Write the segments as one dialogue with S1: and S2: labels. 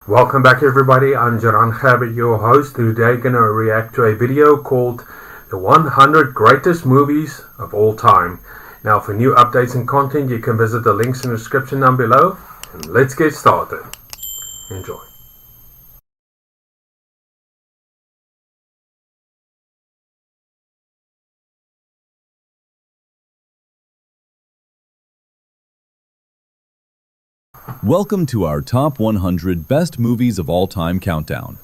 S1: Welcome back everybody, I'm Jaran Herbert, your host. Today going to react to a video called The 100 Greatest Movies of All Time. Now for new updates and content you can visit the links in the description down below. And let's get started. Enjoy.
S2: Welcome to our Top 100 Best Movies of All Time countdown.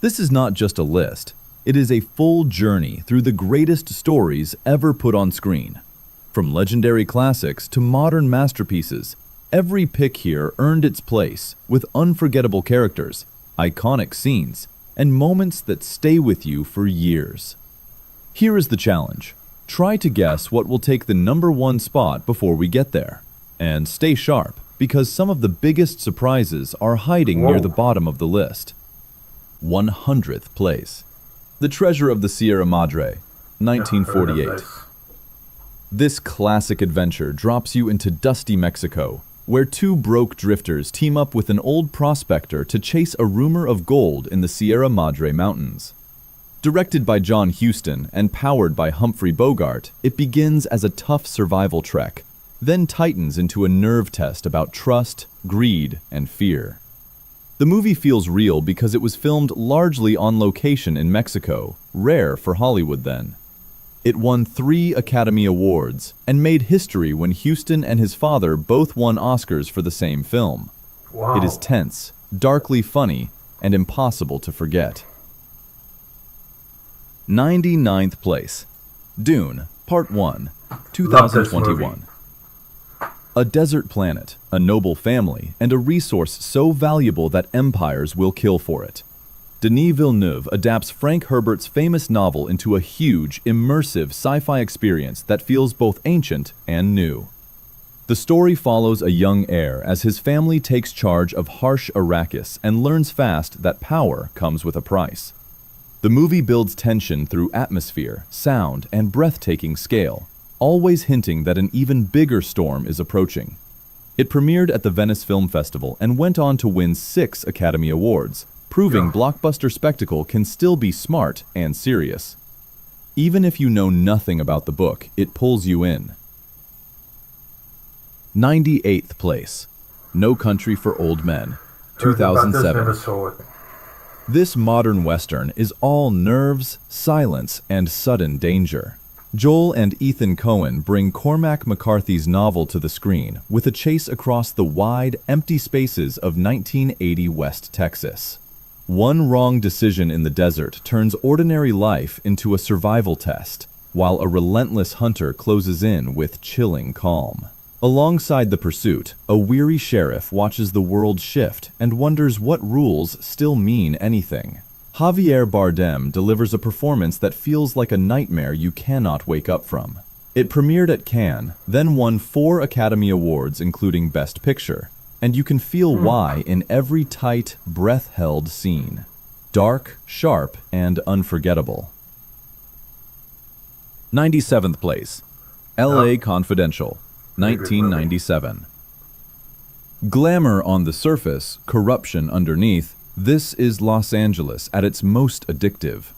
S2: This is not just a list, it is a full journey through the greatest stories ever put on screen. From legendary classics to modern masterpieces, every pick here earned its place with unforgettable characters, iconic scenes, and moments that stay with you for years. Here is the challenge. Try to guess what will take the number one spot before we get there. And stay sharp, because some of the biggest surprises are hiding near the bottom of the list. 100th place. The Treasure of the Sierra Madre, 1948. This classic adventure drops you into dusty Mexico, where two broke drifters team up with an old prospector to chase a rumor of gold in the Sierra Madre Mountains. Directed by John Huston and powered by Humphrey Bogart, it begins as a tough survival trek, then tightens into a nerve test about trust, greed, and fear. The movie feels real because it was filmed largely on location in Mexico, rare for Hollywood then. It won 3 Academy Awards and made history when Huston and his father both won Oscars for the same film.
S1: Wow.
S2: It is tense, darkly funny, and impossible to forget. 99th place. Dune, Part 1, 2021. A desert planet, a noble family, and a resource so valuable that empires will kill for it. Denis Villeneuve adapts Frank Herbert's famous novel into a huge, immersive sci-fi experience that feels both ancient and new. The story follows a young heir as his family takes charge of harsh Arrakis and learns fast that power comes with a price. The movie builds tension through atmosphere, sound, and breathtaking scale, always hinting that an even bigger storm is approaching. It premiered at the Venice Film Festival and went on to win 6 Academy Awards, proving blockbuster spectacle can still be smart and serious. Even if you know nothing about the book, it pulls you in. 98th place. No Country for Old Men, 2007. This modern western is all nerves, silence, and sudden danger. Joel and Ethan Coen bring Cormac McCarthy's novel to the screen with a chase across the wide, empty spaces of 1980 West Texas. One wrong decision in the desert turns ordinary life into a survival test, while a relentless hunter closes in with chilling calm. Alongside the pursuit, a weary sheriff watches the world shift and wonders what rules still mean anything. Javier Bardem delivers a performance that feels like a nightmare you cannot wake up from. It premiered at Cannes, then won 4 Academy Awards including Best Picture, and you can feel why in every tight, breath-held scene. Dark, sharp, and unforgettable. 97th place. L.A. Confidential, 1997. Glamour on the surface, corruption underneath, this is Los Angeles at its most addictive.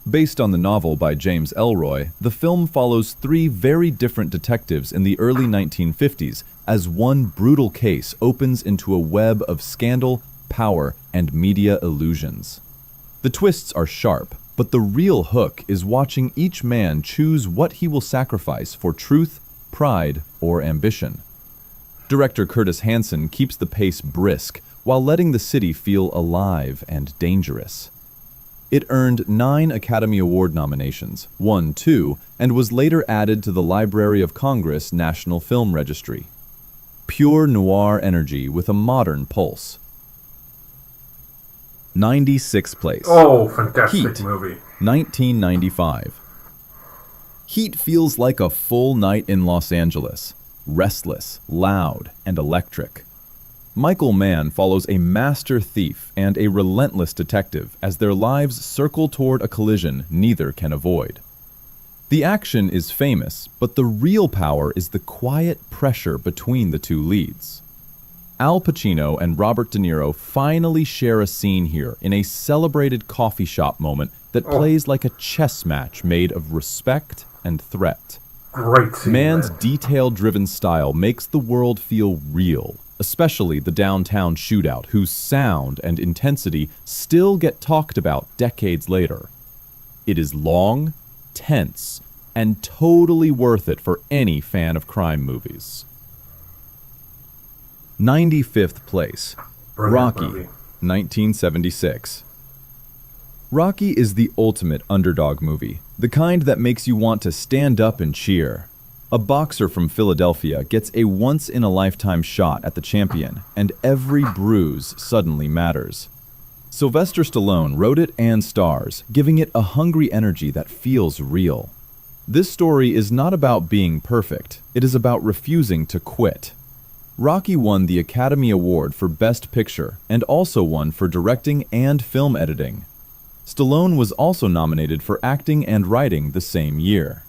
S2: Based on the novel by James Ellroy, the film follows 3 very different detectives in the early 1950s as one brutal case opens into a web of scandal, power, and media illusions. The twists are sharp, but the real hook is watching each man choose what he will sacrifice for truth, pride, or ambition. Director Curtis Hanson keeps the pace brisk, while letting the city feel alive and dangerous. It earned 9 Academy Award nominations, won 2, and was later added to the Library of Congress National Film Registry. Pure noir energy with a modern pulse. 96th place.
S1: Oh, fantastic
S2: Heat,
S1: movie.
S2: 1995. Heat feels like a full night in Los Angeles. Restless, loud, and electric. Michael Mann follows a master thief and a relentless detective as their lives circle toward a collision neither can avoid. The action is famous, but the real power is the quiet pressure between the two leads. Al Pacino and Robert De Niro finally share a scene here in a celebrated coffee shop moment that plays like a chess match made of respect and threat.
S1: Great scene,
S2: Mann's
S1: man.
S2: detail-driven style makes the world feel real, especially the downtown shootout, whose sound and intensity still get talked about decades later. It is long, tense, and totally worth it for any fan of crime movies. 95th place,
S1: Brilliant
S2: Rocky,
S1: movie.
S2: 1976. Rocky is the ultimate underdog movie, the kind that makes you want to stand up and cheer. A boxer from Philadelphia gets a once-in-a-lifetime shot at the champion, and every bruise suddenly matters. Sylvester Stallone wrote it and stars, giving it a hungry energy that feels real. This story is not about being perfect, it is about refusing to quit. Rocky won the Academy Award for Best Picture and also won for directing and film editing. Stallone was also nominated for acting and writing the same year.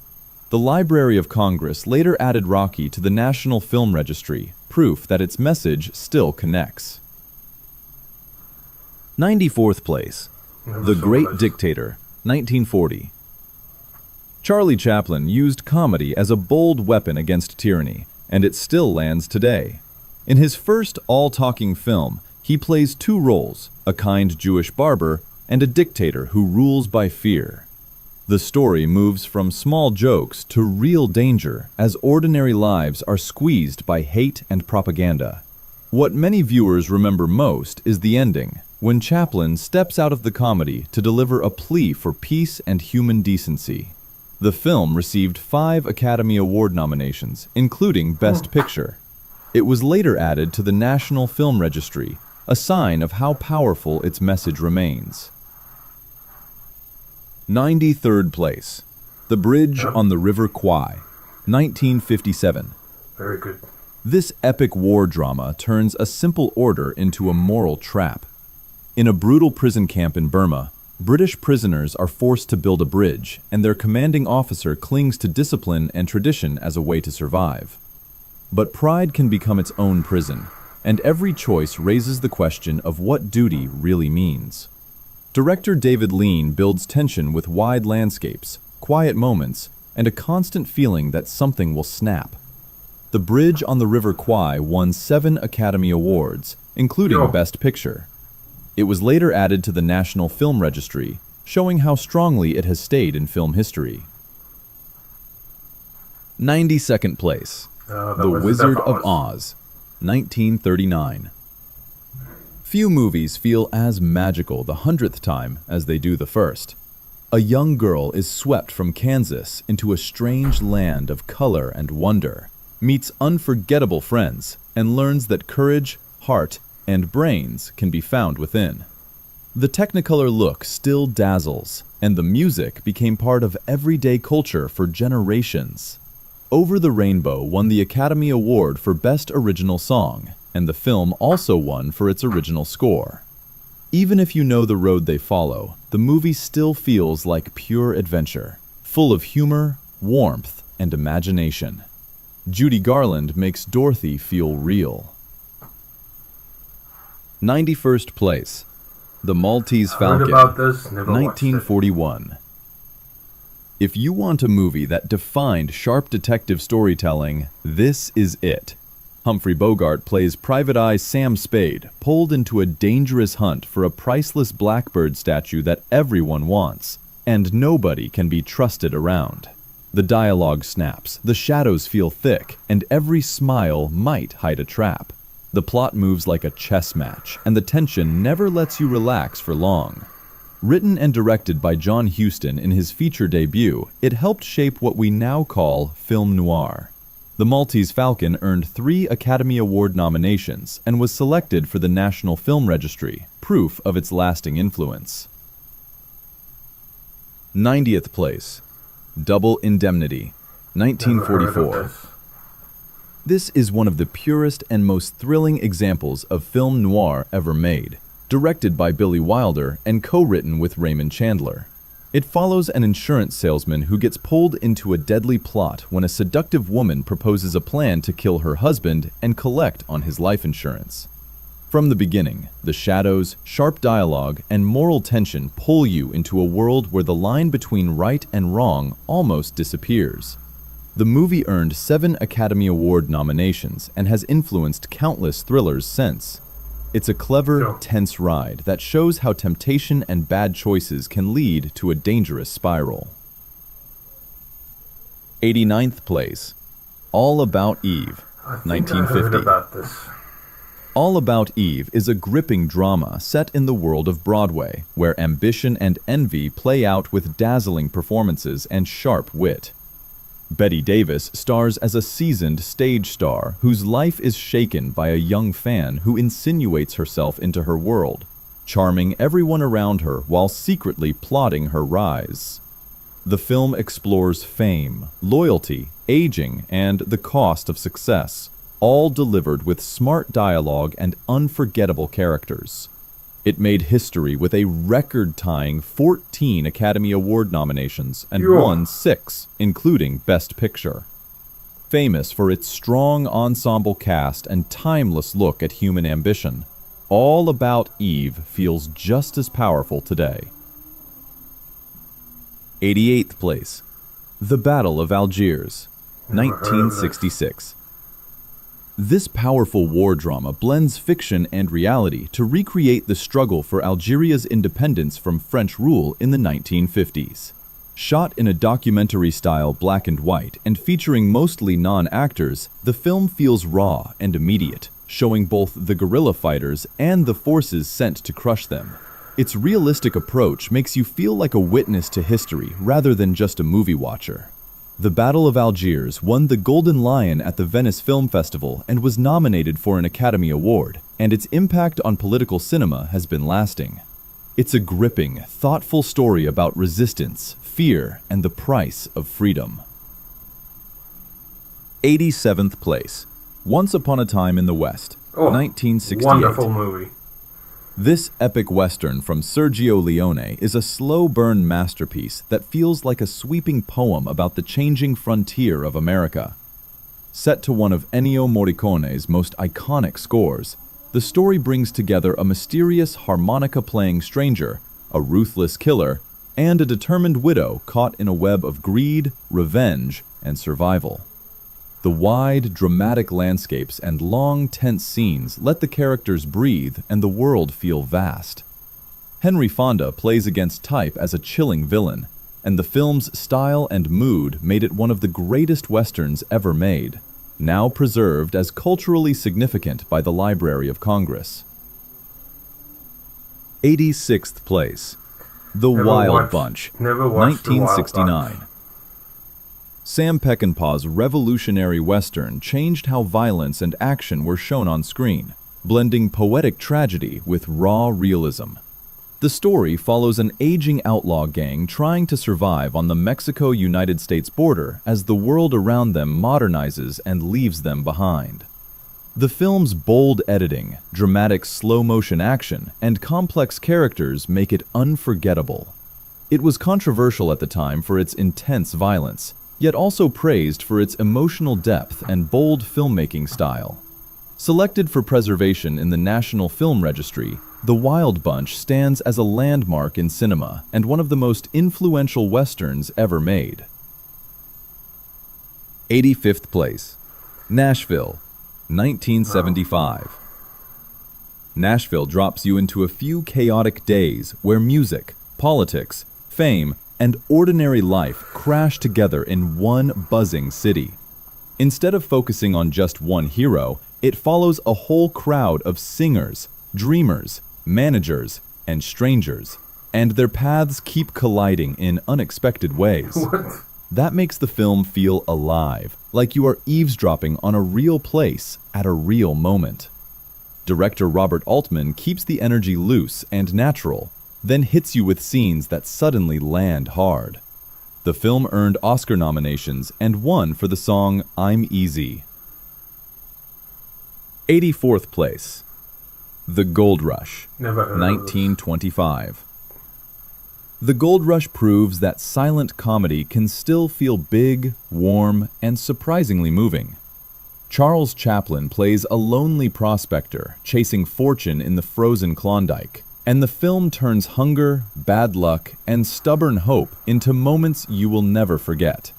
S2: The Library of Congress later added Rocky to the National Film Registry, proof that its message still connects. 94th place, The Great Dictator, 1940. Charlie Chaplin used comedy as a bold weapon against tyranny, and it still lands today. In his first all-talking film, he plays two roles, a kind Jewish barber and a dictator who rules by fear. The story moves from small jokes to real danger as ordinary lives are squeezed by hate and propaganda. What many viewers remember most is the ending, when Chaplin steps out of the comedy to deliver a plea for peace and human decency. The film received 5 Academy Award nominations, including Best Picture. It was later added to the National Film Registry, a sign of how powerful its message remains. 93rd place, The Bridge on the River Kwai, 1957.
S1: Very good.
S2: This epic war drama turns a simple order into a moral trap. In a brutal prison camp in Burma, British prisoners are forced to build a bridge, and their commanding officer clings to discipline and tradition as a way to survive. But pride can become its own prison, and every choice raises the question of what duty really means. Director David Lean builds tension with wide landscapes, quiet moments, and a constant feeling that something will snap. The Bridge on the River Kwai won 7 Academy Awards, including Best Picture. It was later added to the National Film Registry, showing how strongly it has stayed in film history. 92nd place, The Wizard of Oz, 1939. Few movies feel as magical the 100th time as they do the first. A young girl is swept from Kansas into a strange land of color and wonder, meets unforgettable friends, and learns that courage, heart, and brains can be found within. The Technicolor look still dazzles, and the music became part of everyday culture for generations. Over the Rainbow won the Academy Award for Best Original Song, and the film also won for its original score. Even if you know the road they follow, the movie still feels like pure adventure, full of humor, warmth, and imagination. Judy Garland makes Dorothy feel real. 91st place, The Maltese Falcon,
S1: Heard about this, never watched it.
S2: 1941. If you want a movie that defined sharp detective storytelling, this is it. Humphrey Bogart plays Private Eye Sam Spade, pulled into a dangerous hunt for a priceless blackbird statue that everyone wants, and nobody can be trusted around. The dialogue snaps, the shadows feel thick, and every smile might hide a trap. The plot moves like a chess match, and the tension never lets you relax for long. Written and directed by John Huston in his feature debut, it helped shape what we now call film noir. The Maltese Falcon earned 3 Academy Award nominations and was selected for the National Film Registry, proof of its lasting influence. 90th place, Double Indemnity, 1944. This is one of the purest and most thrilling examples of film noir ever made, directed by Billy Wilder and co-written with Raymond Chandler. It follows an insurance salesman who gets pulled into a deadly plot when a seductive woman proposes a plan to kill her husband and collect on his life insurance. From the beginning, the shadows, sharp dialogue, and moral tension pull you into a world where the line between right and wrong almost disappears. The movie earned 7 Academy Award nominations and has influenced countless thrillers since. It's a clever, tense ride that shows how temptation and bad choices can lead to a dangerous spiral. 89th place, All About Eve,
S1: I think
S2: 1950.
S1: I heard about this.
S2: All About Eve is a gripping drama set in the world of Broadway, where ambition and envy play out with dazzling performances and sharp wit. Bette Davis stars as a seasoned stage star whose life is shaken by a young fan who insinuates herself into her world, charming everyone around her while secretly plotting her rise. The film explores fame, loyalty, aging, and the cost of success, all delivered with smart dialogue and unforgettable characters. It made history with a record-tying 14 Academy Award nominations and won 6, including Best Picture. Famous for its strong ensemble cast and timeless look at human ambition, All About Eve feels just as powerful today. 88th place, The Battle of Algiers, 1966. This powerful war drama blends fiction and reality to recreate the struggle for Algeria's independence from French rule in the 1950s. Shot in a documentary-style black and white and featuring mostly non-actors, the film feels raw and immediate, showing both the guerrilla fighters and the forces sent to crush them. Its realistic approach makes you feel like a witness to history rather than just a movie watcher. The Battle of Algiers won the Golden Lion at the Venice Film Festival and was nominated for an Academy Award, and its impact on political cinema has been lasting. It's a gripping, thoughtful story about resistance, fear, and the price of freedom. 87th place, Once Upon a Time in the West, 1968.
S1: Wonderful movie.
S2: This epic western from Sergio Leone is a slow-burn masterpiece that feels like a sweeping poem about the changing frontier of America. Set to one of Ennio Morricone's most iconic scores, the story brings together a mysterious harmonica-playing stranger, a ruthless killer, and a determined widow caught in a web of greed, revenge, and survival. The wide, dramatic landscapes and long, tense scenes let the characters breathe and the world feel vast. Henry Fonda plays against type as a chilling villain, and the film's style and mood made it one of the greatest westerns ever made, now preserved as culturally significant by the Library of Congress. 86th place, The Wild Bunch, 1969. Sam Peckinpah's revolutionary western changed how violence and action were shown on screen, blending poetic tragedy with raw realism. The story follows an aging outlaw gang trying to survive on the Mexico-United States border as the world around them modernizes and leaves them behind. The film's bold editing, dramatic slow-motion action, and complex characters make it unforgettable. It was controversial at the time for its intense violence, yet also praised for its emotional depth and bold filmmaking style. Selected for preservation in the National Film Registry, The Wild Bunch stands as a landmark in cinema and one of the most influential westerns ever made. 85th place, Nashville, 1975. Nashville drops you into a few chaotic days where music, politics, fame, and ordinary life crash together in one buzzing city. Instead of focusing on just one hero, it follows a whole crowd of singers, dreamers, managers, and strangers, and their paths keep colliding in unexpected ways.
S1: What?
S2: That makes the film feel alive, like you are eavesdropping on a real place at a real moment. Director Robert Altman keeps the energy loose and natural, then hits you with scenes that suddenly land hard. The film earned Oscar nominations and won for the song I'm Easy. 84th place, The Gold Rush,
S1: Never heard
S2: 1925. The Gold Rush proves that silent comedy can still feel big, warm, and surprisingly moving. Charles Chaplin plays a lonely prospector chasing fortune in the frozen Klondike, and the film turns hunger, bad luck, and stubborn hope into moments you will never forget.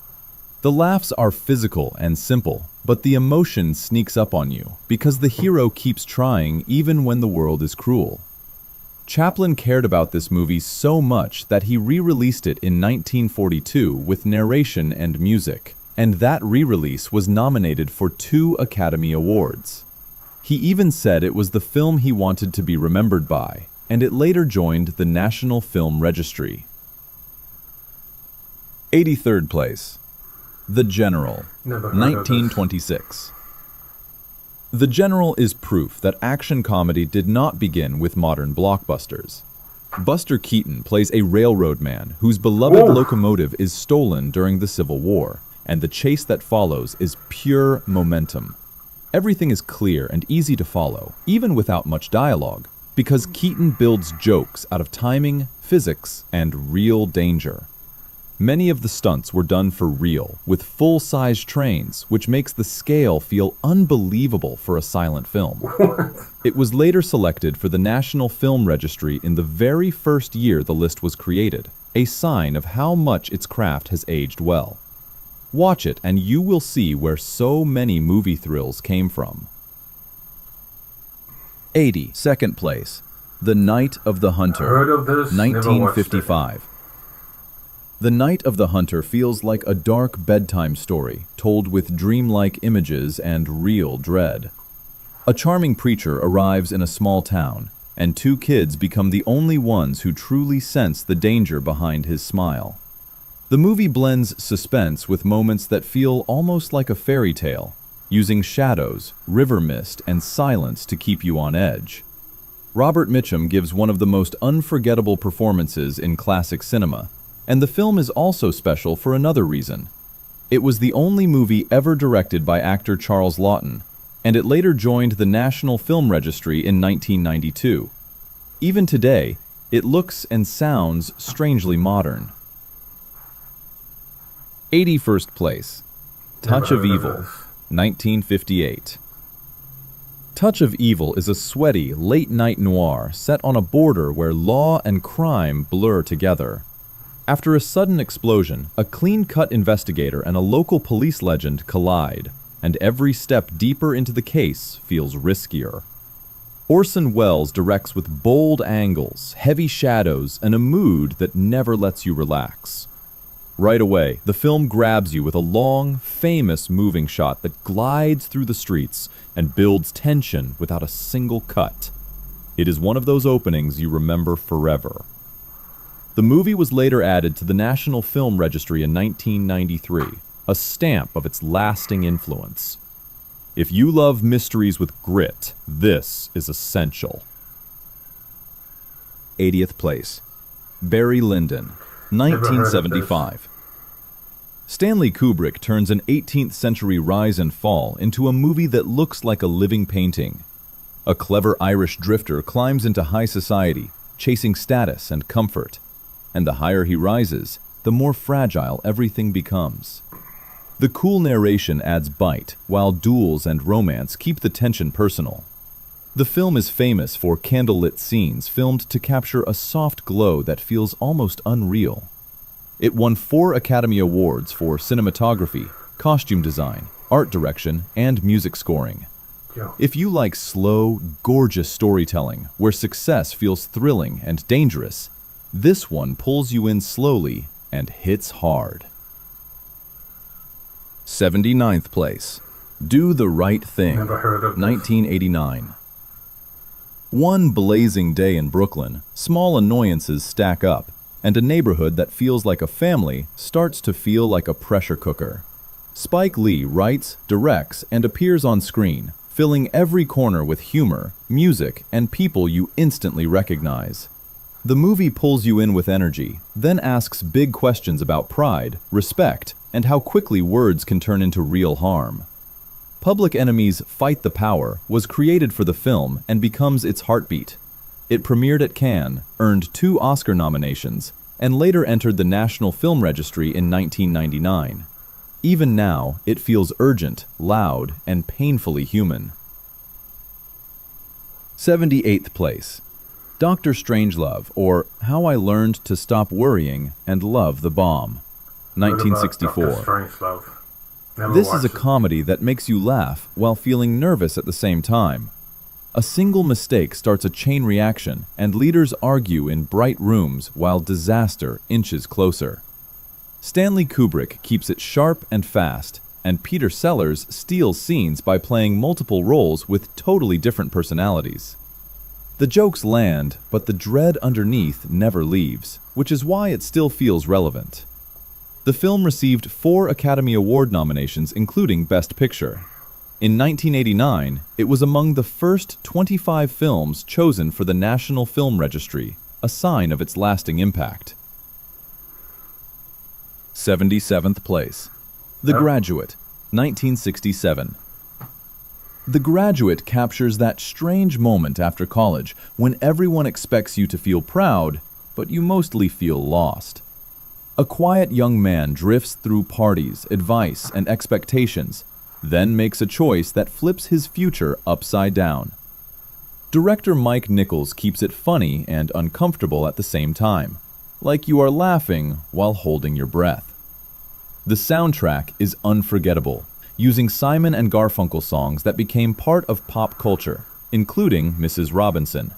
S2: The laughs are physical and simple, but the emotion sneaks up on you because the hero keeps trying even when the world is cruel. Chaplin cared about this movie so much that he re-released it in 1942 with narration and music, and that re-release was nominated for 2 Academy Awards. He even said it was the film he wanted to be remembered by, and it later joined the National Film Registry. 83rd place. The General,
S1: Never heard of this.
S2: 1926. The General is proof that action comedy did not begin with modern blockbusters. Buster Keaton plays a railroad man whose beloved locomotive is stolen during the Civil War, and the chase that follows is pure momentum. Everything is clear and easy to follow, even without much dialogue, because Keaton builds jokes out of timing, physics, and real danger. Many of the stunts were done for real, with full-size trains, which makes the scale feel unbelievable for a silent film. It was later selected for the National Film Registry in the very first year the list was created, a sign of how much its craft has aged well. Watch it and you will see where so many movie thrills came from. 82nd place. The Night of the Hunter,
S1: Heard of this? Never watched it.
S2: 1955. The Night of the Hunter feels like a dark bedtime story, told with dreamlike images and real dread. A charming preacher arrives in a small town, and 2 kids become the only ones who truly sense the danger behind his smile. The movie blends suspense with moments that feel almost like a fairy tale, using shadows, river mist, and silence to keep you on edge. Robert Mitchum gives one of the most unforgettable performances in classic cinema, and the film is also special for another reason. It was the only movie ever directed by actor Charles Laughton, and it later joined the National Film Registry in 1992. Even today, it looks and sounds strangely modern. 81st place. Touch of Evil, 1958. Touch of Evil is a sweaty, late-night noir set on a border where law and crime blur together. After a sudden explosion, a clean-cut investigator and a local police legend collide, and every step deeper into the case feels riskier. Orson Welles directs with bold angles, heavy shadows, and a mood that never lets you relax. Right away, the film grabs you with a long, famous moving shot that glides through the streets and builds tension without a single cut. It is one of those openings you remember forever. The movie was later added to the National Film Registry in 1993, a stamp of its lasting influence. If you love mysteries with grit, this is essential. 80th place. Barry Lyndon, 1975. Stanley Kubrick turns an 18th century rise and fall into a movie that looks like a living painting. A clever Irish drifter climbs into high society, chasing status and comfort. And the higher he rises, the more fragile everything becomes. The cool narration adds bite, while duels and romance keep the tension personal. The film is famous for candlelit scenes filmed to capture a soft glow that feels almost unreal. It won 4 Academy Awards for cinematography, costume design, art direction, and music scoring. If you like slow, gorgeous storytelling where success feels thrilling and dangerous, this one pulls you in slowly and hits hard. 79th place. Do the Right Thing,
S1: Never heard of this.
S2: 1989. One blazing day in Brooklyn, small annoyances stack up, and a neighborhood that feels like a family starts to feel like a pressure cooker. Spike Lee writes, directs, and appears on screen, filling every corner with humor, music, and people you instantly recognize. The movie pulls you in with energy, then asks big questions about pride, respect, and how quickly words can turn into real harm. Public Enemy's Fight the Power was created for the film and becomes its heartbeat. It premiered at Cannes, earned 2 Oscar nominations, and later entered the National Film Registry in 1999. Even now, it feels urgent, loud, and painfully human. 78th place. Dr. Strangelove, or How I Learned to Stop Worrying and Love the Bomb, 1964. This is a comedy that makes you laugh while feeling nervous at the same time. A single mistake starts a chain reaction, and leaders argue in bright rooms while disaster inches closer. Stanley Kubrick keeps it sharp and fast, and Peter Sellers steals scenes by playing multiple roles with totally different personalities. The jokes land, but the dread underneath never leaves, which is why it still feels relevant. The film received 4 Academy Award nominations, including Best Picture. In 1989, it was among the first 25 films chosen for the National Film Registry, a sign of its lasting impact. 77th place. The Graduate, 1967. The Graduate captures that strange moment after college when everyone expects you to feel proud, but you mostly feel lost. A quiet young man drifts through parties, advice, and expectations, then makes a choice that flips his future upside down. Director Mike Nichols keeps it funny and uncomfortable at the same time, like you are laughing while holding your breath. The soundtrack is unforgettable, using Simon and Garfunkel songs that became part of pop culture, including Mrs. Robinson.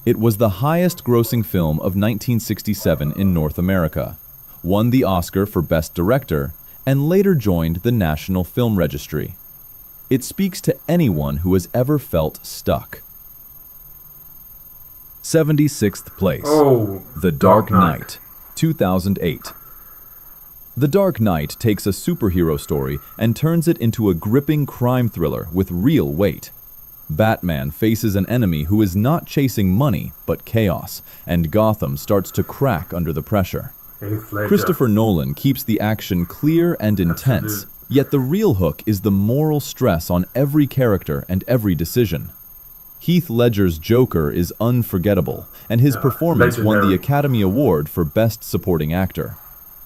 S2: It was the highest-grossing film of 1967 in North America, won the Oscar for Best Director, and later joined the National Film Registry. It speaks to anyone who has ever felt stuck. 76th place. The Dark Knight, 2008. The Dark Knight takes a superhero story and turns it into a gripping crime thriller with real weight. Batman faces an enemy who is not chasing money but chaos, and Gotham starts to crack under the pressure. Christopher Nolan keeps the action clear and intense, yet the real hook is the moral stress on every character and every decision. Heath Ledger's Joker is unforgettable, and his performance won the Academy Award for Best Supporting Actor.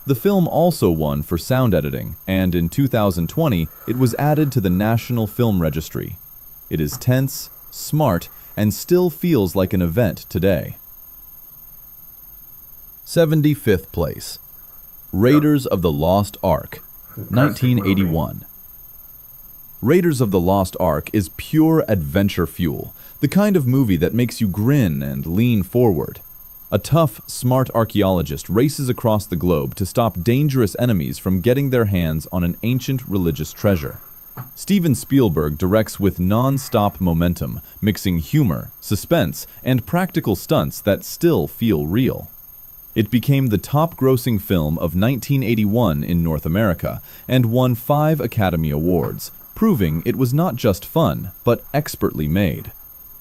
S2: The film also won for sound editing, and in 2020, it was added to the National Film Registry. It is tense, smart, and still feels like an event today. 75th place. Raiders of the Lost Ark, 1981. Raiders of the Lost Ark is pure adventure fuel, the kind of movie that makes you grin and lean forward. A tough, smart archaeologist races across the globe to stop dangerous enemies from getting their hands on an ancient religious treasure. Steven Spielberg directs with non-stop momentum, mixing humor, suspense, and practical stunts that still feel real. It became the top-grossing film of 1981 in North America and won 5 Academy Awards, proving it was not just fun, but expertly made.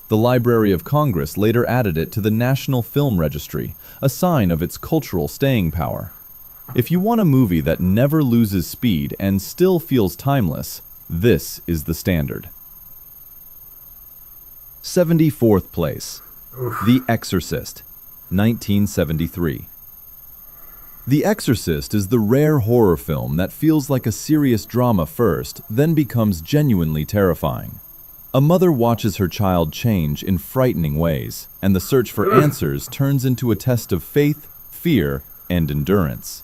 S2: The Library of Congress later added it to the National Film Registry, a sign of its cultural staying power. If you want a movie that never loses speed and still feels timeless, this is the standard. 74th place. The Exorcist, 1973. The Exorcist is the rare horror film that feels like a serious drama first, then becomes genuinely terrifying. A mother watches her child change in frightening ways, and the search for answers turns into a test of faith, fear, and endurance.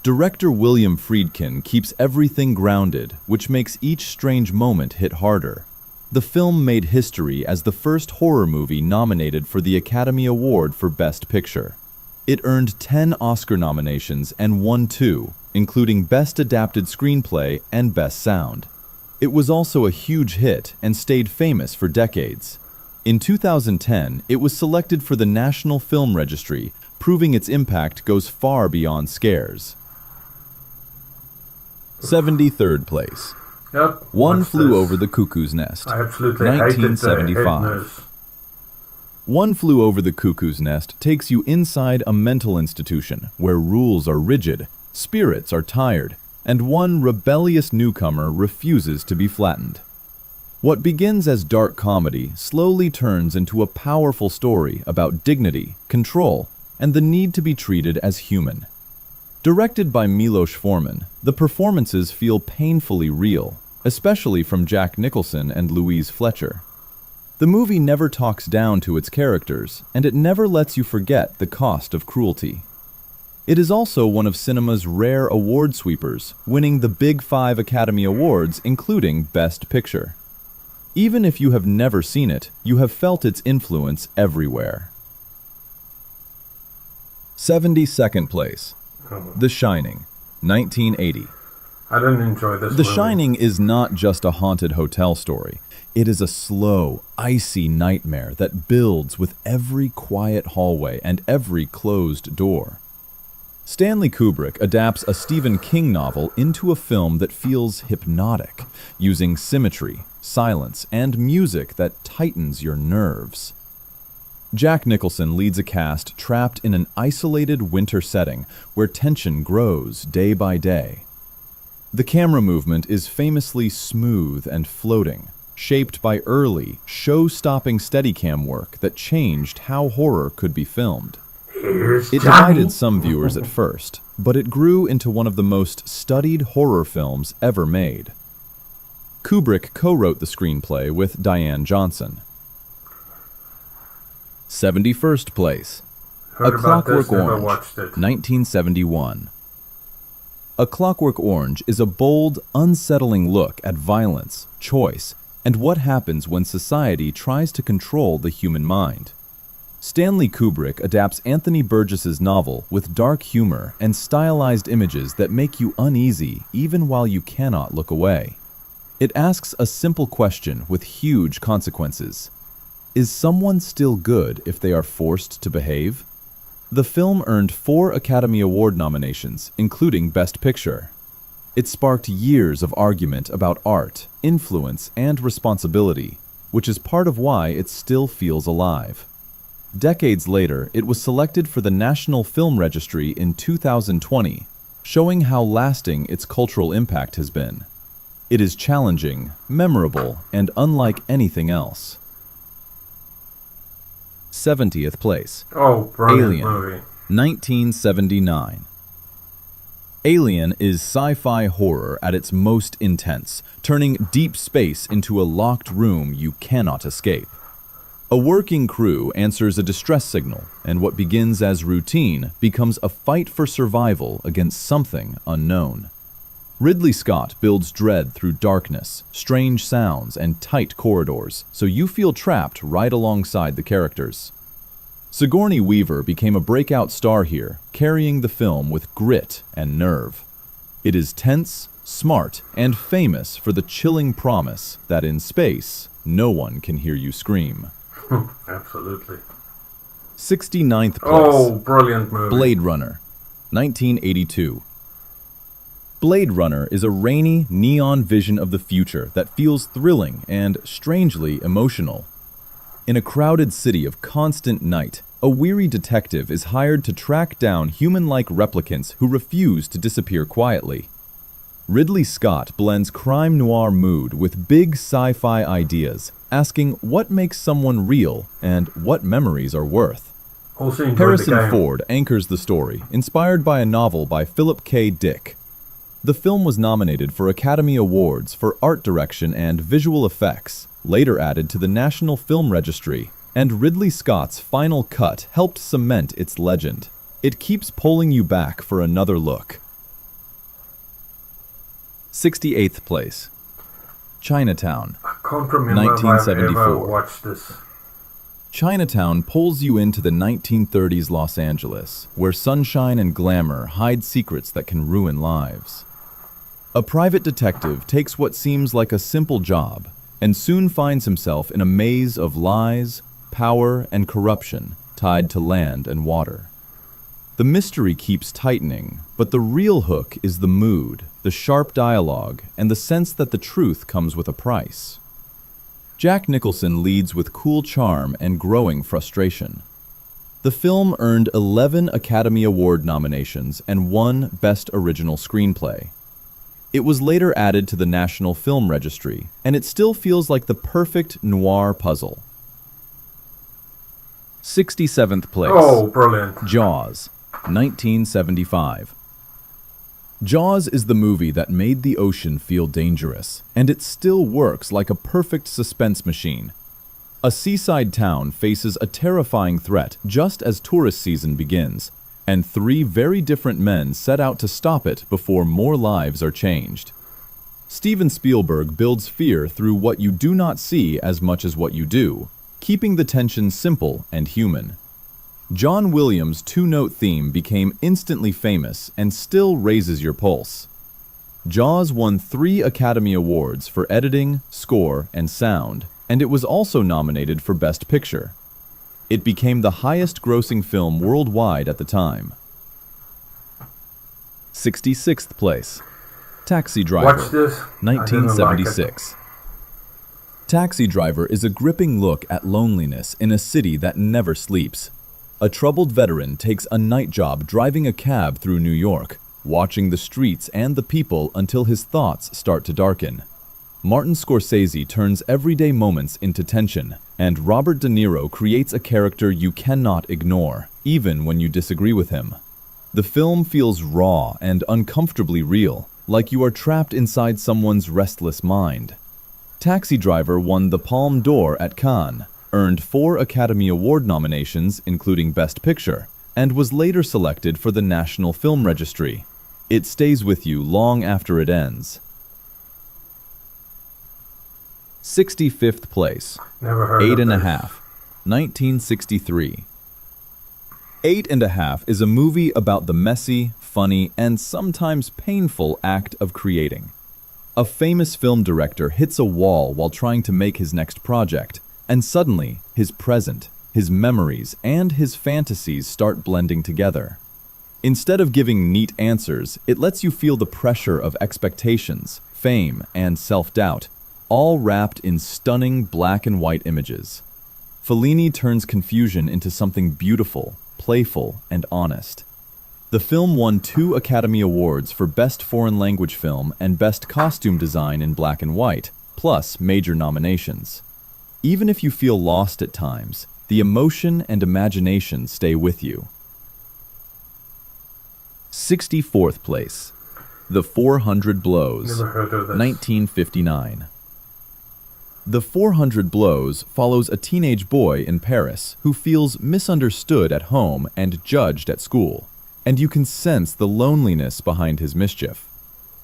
S2: Director William Friedkin keeps everything grounded, which makes each strange moment hit harder. The film made history as the first horror movie nominated for the Academy Award for Best Picture. It earned 10 Oscar nominations and won 2, including Best Adapted Screenplay and Best Sound. It was also a huge hit and stayed famous for decades. In 2010, it was selected for the National Film Registry, proving its impact goes far beyond scares. 73rd place. One Flew Over the Cuckoo's Nest, 1975. One Flew Over the Cuckoo's Nest takes you inside a mental institution where rules are rigid, spirits are tired, and one rebellious newcomer refuses to be flattened. What begins as dark comedy slowly turns into a powerful story about dignity, control, and the need to be treated as human. Directed by Milos Forman, the performances feel painfully real, especially from Jack Nicholson and Louise Fletcher. The movie never talks down to its characters, and it never lets you forget the cost of cruelty. It is also one of cinema's rare award sweepers, winning the Big Five Academy Awards, including Best Picture. Even if you have never seen it, you have felt its influence everywhere. 72nd place. The Shining, 1980.
S1: I didn't enjoy this
S2: The
S1: movie.
S2: Shining is not just a haunted hotel story. It is a slow, icy nightmare that builds with every quiet hallway and every closed door. Stanley Kubrick adapts a Stephen King novel into a film that feels hypnotic, using symmetry, silence, and music that tightens your nerves. Jack Nicholson leads a cast trapped in an isolated winter setting where tension grows day by day. The camera movement is famously smooth and floating, shaped by early, show-stopping Steadicam work that changed how horror could be filmed.
S1: Here's
S2: It
S1: Johnny.
S2: divided some viewers at first, but it grew into one of the most studied horror films ever made. Kubrick co-wrote the screenplay with Diane Johnson. 71st place.
S1: Heard
S2: A
S1: about
S2: Clockwork
S1: this, never
S2: Orange,
S1: watched it.
S2: 1971. A Clockwork Orange is a bold, unsettling look at violence, choice, and what happens when society tries to control the human mind. Stanley Kubrick adapts Anthony Burgess's novel with dark humor and stylized images that make you uneasy even while you cannot look away. It asks a simple question with huge consequences. Is someone still good if they are forced to behave? The film earned 4 Academy Award nominations, including Best Picture. It sparked years of argument about art, influence, and responsibility, which is part of why it still feels alive. Decades later, it was selected for the National Film Registry in 2020, showing how lasting its cultural impact has been. It is challenging, memorable, and unlike anything else. 70th place.
S1: Oh, brilliant
S2: Alien.
S1: movie.
S2: 1979. Alien is sci-fi horror at its most intense, turning deep space into a locked room you cannot escape. A working crew answers a distress signal, and what begins as routine becomes a fight for survival against something unknown. Ridley Scott builds dread through darkness, strange sounds, and tight corridors, so you feel trapped right alongside the characters. Sigourney Weaver became a breakout star here, carrying the film with grit and nerve. It is tense, smart, and famous for the chilling promise that in space, no one can hear you scream.
S1: Absolutely.
S2: 69th place.
S1: Oh, brilliant movie.
S2: Blade Runner, 1982. Blade Runner is a rainy, neon vision of the future that feels thrilling and strangely emotional. In a crowded city of constant night, a weary detective is hired to track down human-like replicants who refuse to disappear quietly. Ridley Scott blends crime noir mood with big sci-fi ideas, asking what makes someone real and what memories are worth.
S1: Also enjoyed
S2: Harrison
S1: the game.
S2: Ford anchors the story, inspired by a novel by Philip K. Dick. The film was nominated for Academy Awards for art direction and visual effects, later added to the National Film Registry, and Ridley Scott's final cut helped cement its legend. It keeps pulling you back for another look. 68th place. Chinatown.
S1: I can't remember if I've ever
S2: 1974.
S1: watched this.
S2: Chinatown pulls you into the 1930s Los Angeles, where sunshine and glamour hide secrets that can ruin lives. A private detective takes what seems like a simple job and soon finds himself in a maze of lies, power, and corruption tied to land and water. The mystery keeps tightening, but the real hook is the mood, the sharp dialogue, and the sense that the truth comes with a price. Jack Nicholson leads with cool charm and growing frustration. The film earned 11 Academy Award nominations and 1 Best Original Screenplay. It was later added to the National Film Registry, and it still feels like the perfect noir puzzle. 67th place.
S1: Oh, brilliant.
S2: Jaws, 1975. Jaws is the movie that made the ocean feel dangerous, and it still works like a perfect suspense machine. A seaside town faces a terrifying threat just as tourist season begins, and three very different men set out to stop it before more lives are changed. Steven Spielberg builds fear through what you do not see as much as what you do, keeping the tension simple and human. John Williams' two-note theme became instantly famous and still raises your pulse. Jaws won 3 Academy Awards for editing, score, and sound, and it was also nominated for Best Picture. It became the highest-grossing film worldwide at the time. 66th place. Taxi Driver,
S1: Watch this.
S2: 1976. Taxi Driver is a gripping look at loneliness in a city that never sleeps. A troubled veteran takes a night job driving a cab through New York, watching the streets and the people until his thoughts start to darken. Martin Scorsese turns everyday moments into tension, and Robert De Niro creates a character you cannot ignore, even when you disagree with him. The film feels raw and uncomfortably real, like you are trapped inside someone's restless mind. Taxi Driver won the Palme d'Or at Cannes, earned 4 Academy Award nominations, including Best Picture, and was later selected for the National Film Registry. It stays with you long after it ends. 65th place.
S1: Never heard
S2: Eight
S1: of
S2: and a
S1: this.
S2: Half, 1963. 8 and a Half is a movie about the messy, funny, and sometimes painful act of creating. A famous film director hits a wall while trying to make his next project, and suddenly, his present, his memories, and his fantasies start blending together. Instead of giving neat answers, it lets you feel the pressure of expectations, fame, and self-doubt, all wrapped in stunning black and white images. Fellini turns confusion into something beautiful, playful, and honest. The film won 2 Academy Awards for Best Foreign Language Film and Best Costume Design in Black and White, plus major nominations. Even if you feel lost at times, the emotion and imagination stay with you. 64th place. The 400 Blows,
S1: Never heard of this.
S2: 1959. The 400 Blows follows a teenage boy in Paris who feels misunderstood at home and judged at school, and you can sense the loneliness behind his mischief.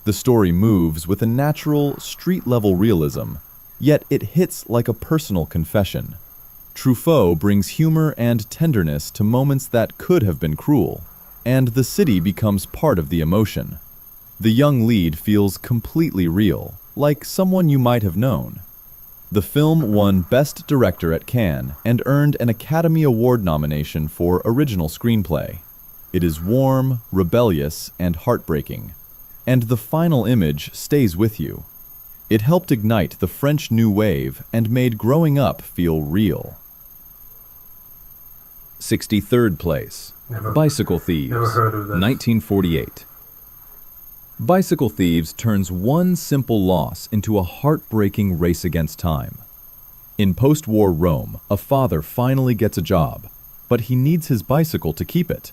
S2: The story moves with a natural, street-level realism, yet it hits like a personal confession. Truffaut brings humor and tenderness to moments that could have been cruel, and the city becomes part of the emotion. The young lead feels completely real, like someone you might have known. The film won Best Director at Cannes and earned an Academy Award nomination for Original Screenplay. It is warm, rebellious, and heartbreaking, and the final image stays with you. It helped ignite the French New Wave and made growing up feel real. 63rd place. Bicycle Thieves,
S1: never heard of this.
S2: 1948. Bicycle Thieves turns one simple loss into a heartbreaking race against time. In post-war Rome, a father finally gets a job, but he needs his bicycle to keep it.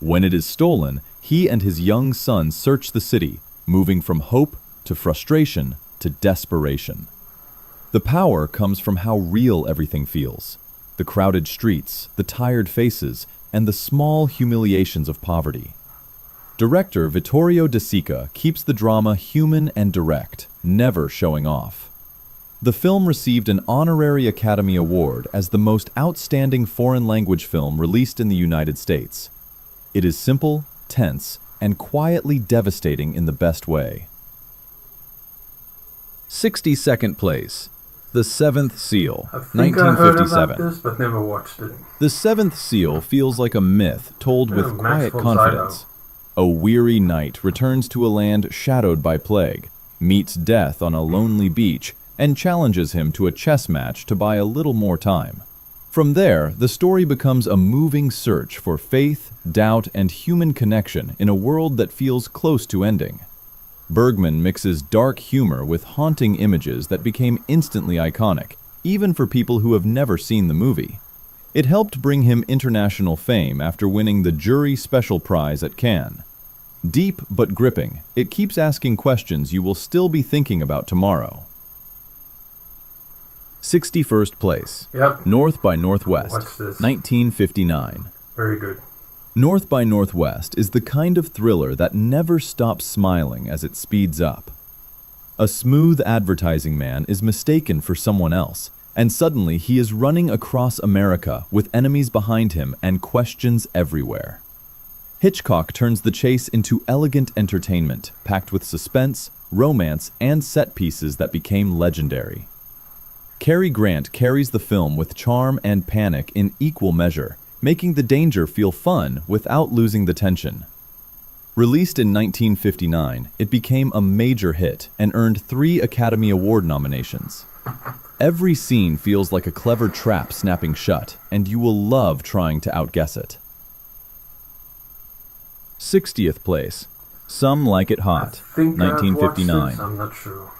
S2: When it is stolen, he and his young son search the city, moving from hope to frustration to desperation. The power comes from how real everything feels. The crowded streets, the tired faces, and the small humiliations of poverty. Director Vittorio De Sica keeps the drama human and direct, never showing off. The film received an honorary Academy Award as the most outstanding foreign language film released in the United States. It is simple, tense, and quietly devastating in the best way. 62nd place. The Seventh Seal,
S1: I think I heard
S2: 1957.
S1: about this, but never watched it.
S2: The Seventh Seal feels like a myth told with
S1: Yeah,
S2: quiet
S1: Max von
S2: confidence. A weary knight returns to a land shadowed by plague, meets death on a lonely beach, and challenges him to a chess match to buy a little more time. From there, the story becomes a moving search for faith, doubt, and human connection in a world that feels close to ending. Bergman mixes dark humor with haunting images that became instantly iconic, even for people who have never seen the movie. It helped bring him international fame after winning the Jury Special Prize at Cannes. Deep but gripping, it keeps asking questions you will still be thinking about tomorrow. 61st place.
S1: Yep.
S2: North by Northwest,
S1: What's this?
S2: 1959.
S1: Very good.
S2: North by Northwest is the kind of thriller that never stops smiling as it speeds up. A smooth advertising man is mistaken for someone else, and suddenly he is running across America with enemies behind him and questions everywhere. Hitchcock turns the chase into elegant entertainment, packed with suspense, romance, and set pieces that became legendary. Cary Grant carries the film with charm and panic in equal measure, making the danger feel fun without losing the tension. Released in 1959, it became a major hit and earned 3 Academy Award nominations. Every scene feels like a clever trap snapping shut, and you will love trying to outguess it. 60th place. Some Like It Hot,
S1: I think I've watched
S2: 1959.
S1: this, I'm not sure.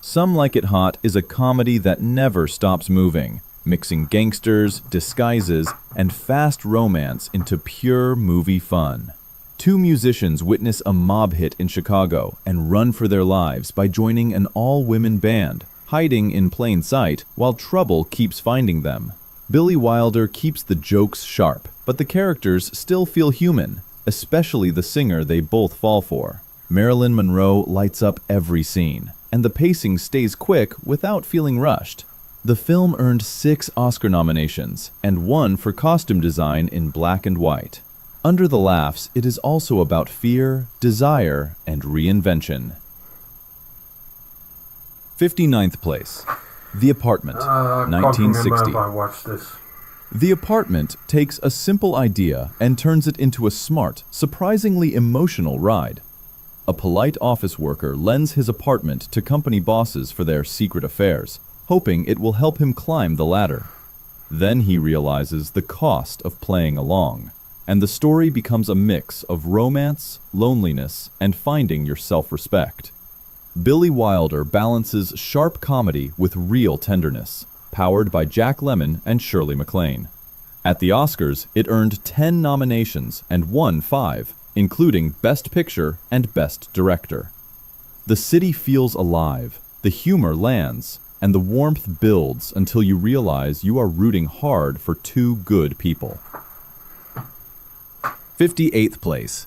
S2: Some Like It Hot is a comedy that never stops moving, mixing gangsters, disguises, and fast romance into pure movie fun. 2 musicians witness a mob hit in Chicago and run for their lives by joining an all-women band, hiding in plain sight while trouble keeps finding them. Billy Wilder keeps the jokes sharp, but the characters still feel human, especially the singer they both fall for. Marilyn Monroe lights up every scene, and the pacing stays quick without feeling rushed. The film earned 6 Oscar nominations and 1 for costume design in black and white. Under the laughs, it is also about fear, desire, and reinvention. 59th place. The Apartment,
S1: Can't
S2: 1960.
S1: remember if I watched this.
S2: The Apartment takes a simple idea and turns it into a smart, surprisingly emotional ride. A polite office worker lends his apartment to company bosses for their secret affairs, hoping it will help him climb the ladder. Then he realizes the cost of playing along, and the story becomes a mix of romance, loneliness, and finding your self-respect. Billy Wilder balances sharp comedy with real tenderness, powered by Jack Lemmon and Shirley MacLaine. At the Oscars, it earned 10 nominations and won 5, including Best Picture and Best Director. The city feels alive, the humor lands, and the warmth builds until you realize you are rooting hard for 2 good people. 58th place.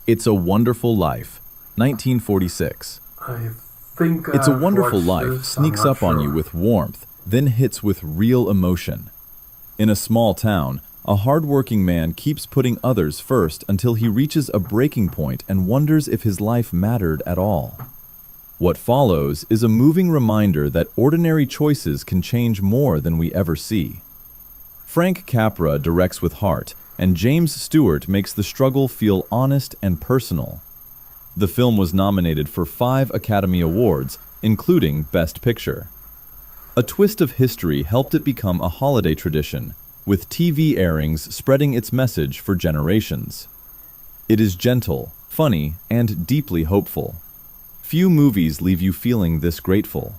S2: It's a Wonderful Life, 1946.
S1: I think
S2: It's a
S1: I've
S2: Wonderful
S1: watched
S2: Life
S1: this,
S2: sneaks
S1: I'm not
S2: up on you
S1: sure.
S2: with warmth, then hits with real emotion. In a small town, a hard-working man keeps putting others first until he reaches a breaking point and wonders if his life mattered at all. What follows is a moving reminder that ordinary choices can change more than we ever see. Frank Capra directs with heart, and James Stewart makes the struggle feel honest and personal. The film was nominated for 5 Academy Awards, including Best Picture. A twist of history helped it become a holiday tradition, with TV airings spreading its message for generations. It is gentle, funny, and deeply hopeful. Few movies leave you feeling this grateful.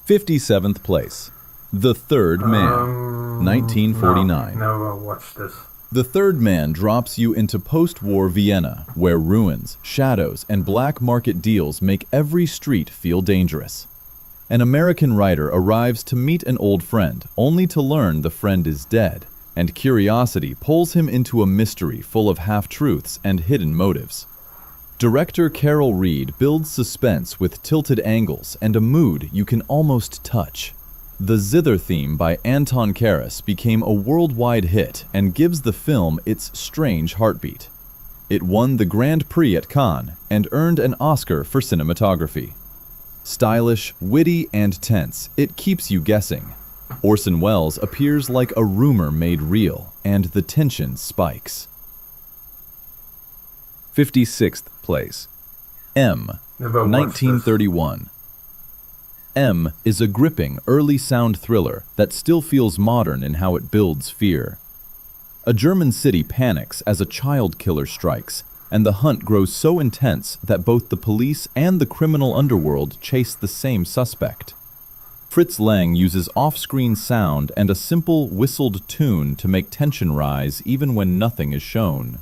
S2: 57th place. The Third Man, 1949.
S1: No, never watched this.
S2: The Third Man drops you into post-war Vienna, where ruins, shadows, and black market deals make every street feel dangerous. An American writer arrives to meet an old friend, only to learn the friend is dead, and curiosity pulls him into a mystery full of half-truths and hidden motives. Director Carol Reed builds suspense with tilted angles and a mood you can almost touch. The Zither theme by Anton Karas became a worldwide hit and gives the film its strange heartbeat. It won the Grand Prix at Cannes and earned an Oscar for cinematography. Stylish, witty, and tense, it keeps you guessing. Orson Welles appears like a rumor made real, and the tension spikes. 56th place. M,
S1: Never watched
S2: 1931. M is a gripping, early sound thriller that still feels modern in how it builds fear. A German city panics as a child killer strikes, and the hunt grows so intense that both the police and the criminal underworld chase the same suspect. Fritz Lang uses off-screen sound and a simple whistled tune to make tension rise even when nothing is shown.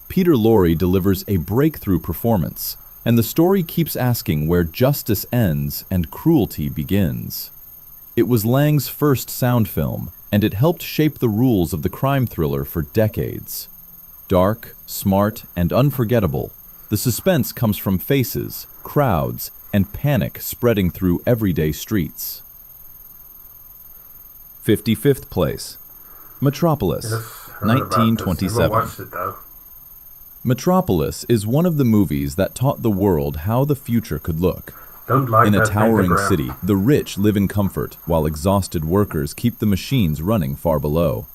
S2: Peter Lorre delivers a breakthrough performance, and the story keeps asking where justice ends and cruelty begins. It was Lang's first sound film, and it helped shape the rules of the crime thriller for decades. Dark, smart, and unforgettable, the suspense comes from faces, crowds, and panic spreading through everyday streets. 55th place, Metropolis,
S1: Yes, heard about this. Never
S2: 1927.
S1: watched it though.
S2: Metropolis is one of the movies that taught the world how the future could look.
S1: Don't like
S2: In a
S1: that
S2: towering
S1: pentagram.
S2: city, the rich live in comfort, while exhausted workers keep the machines running far below.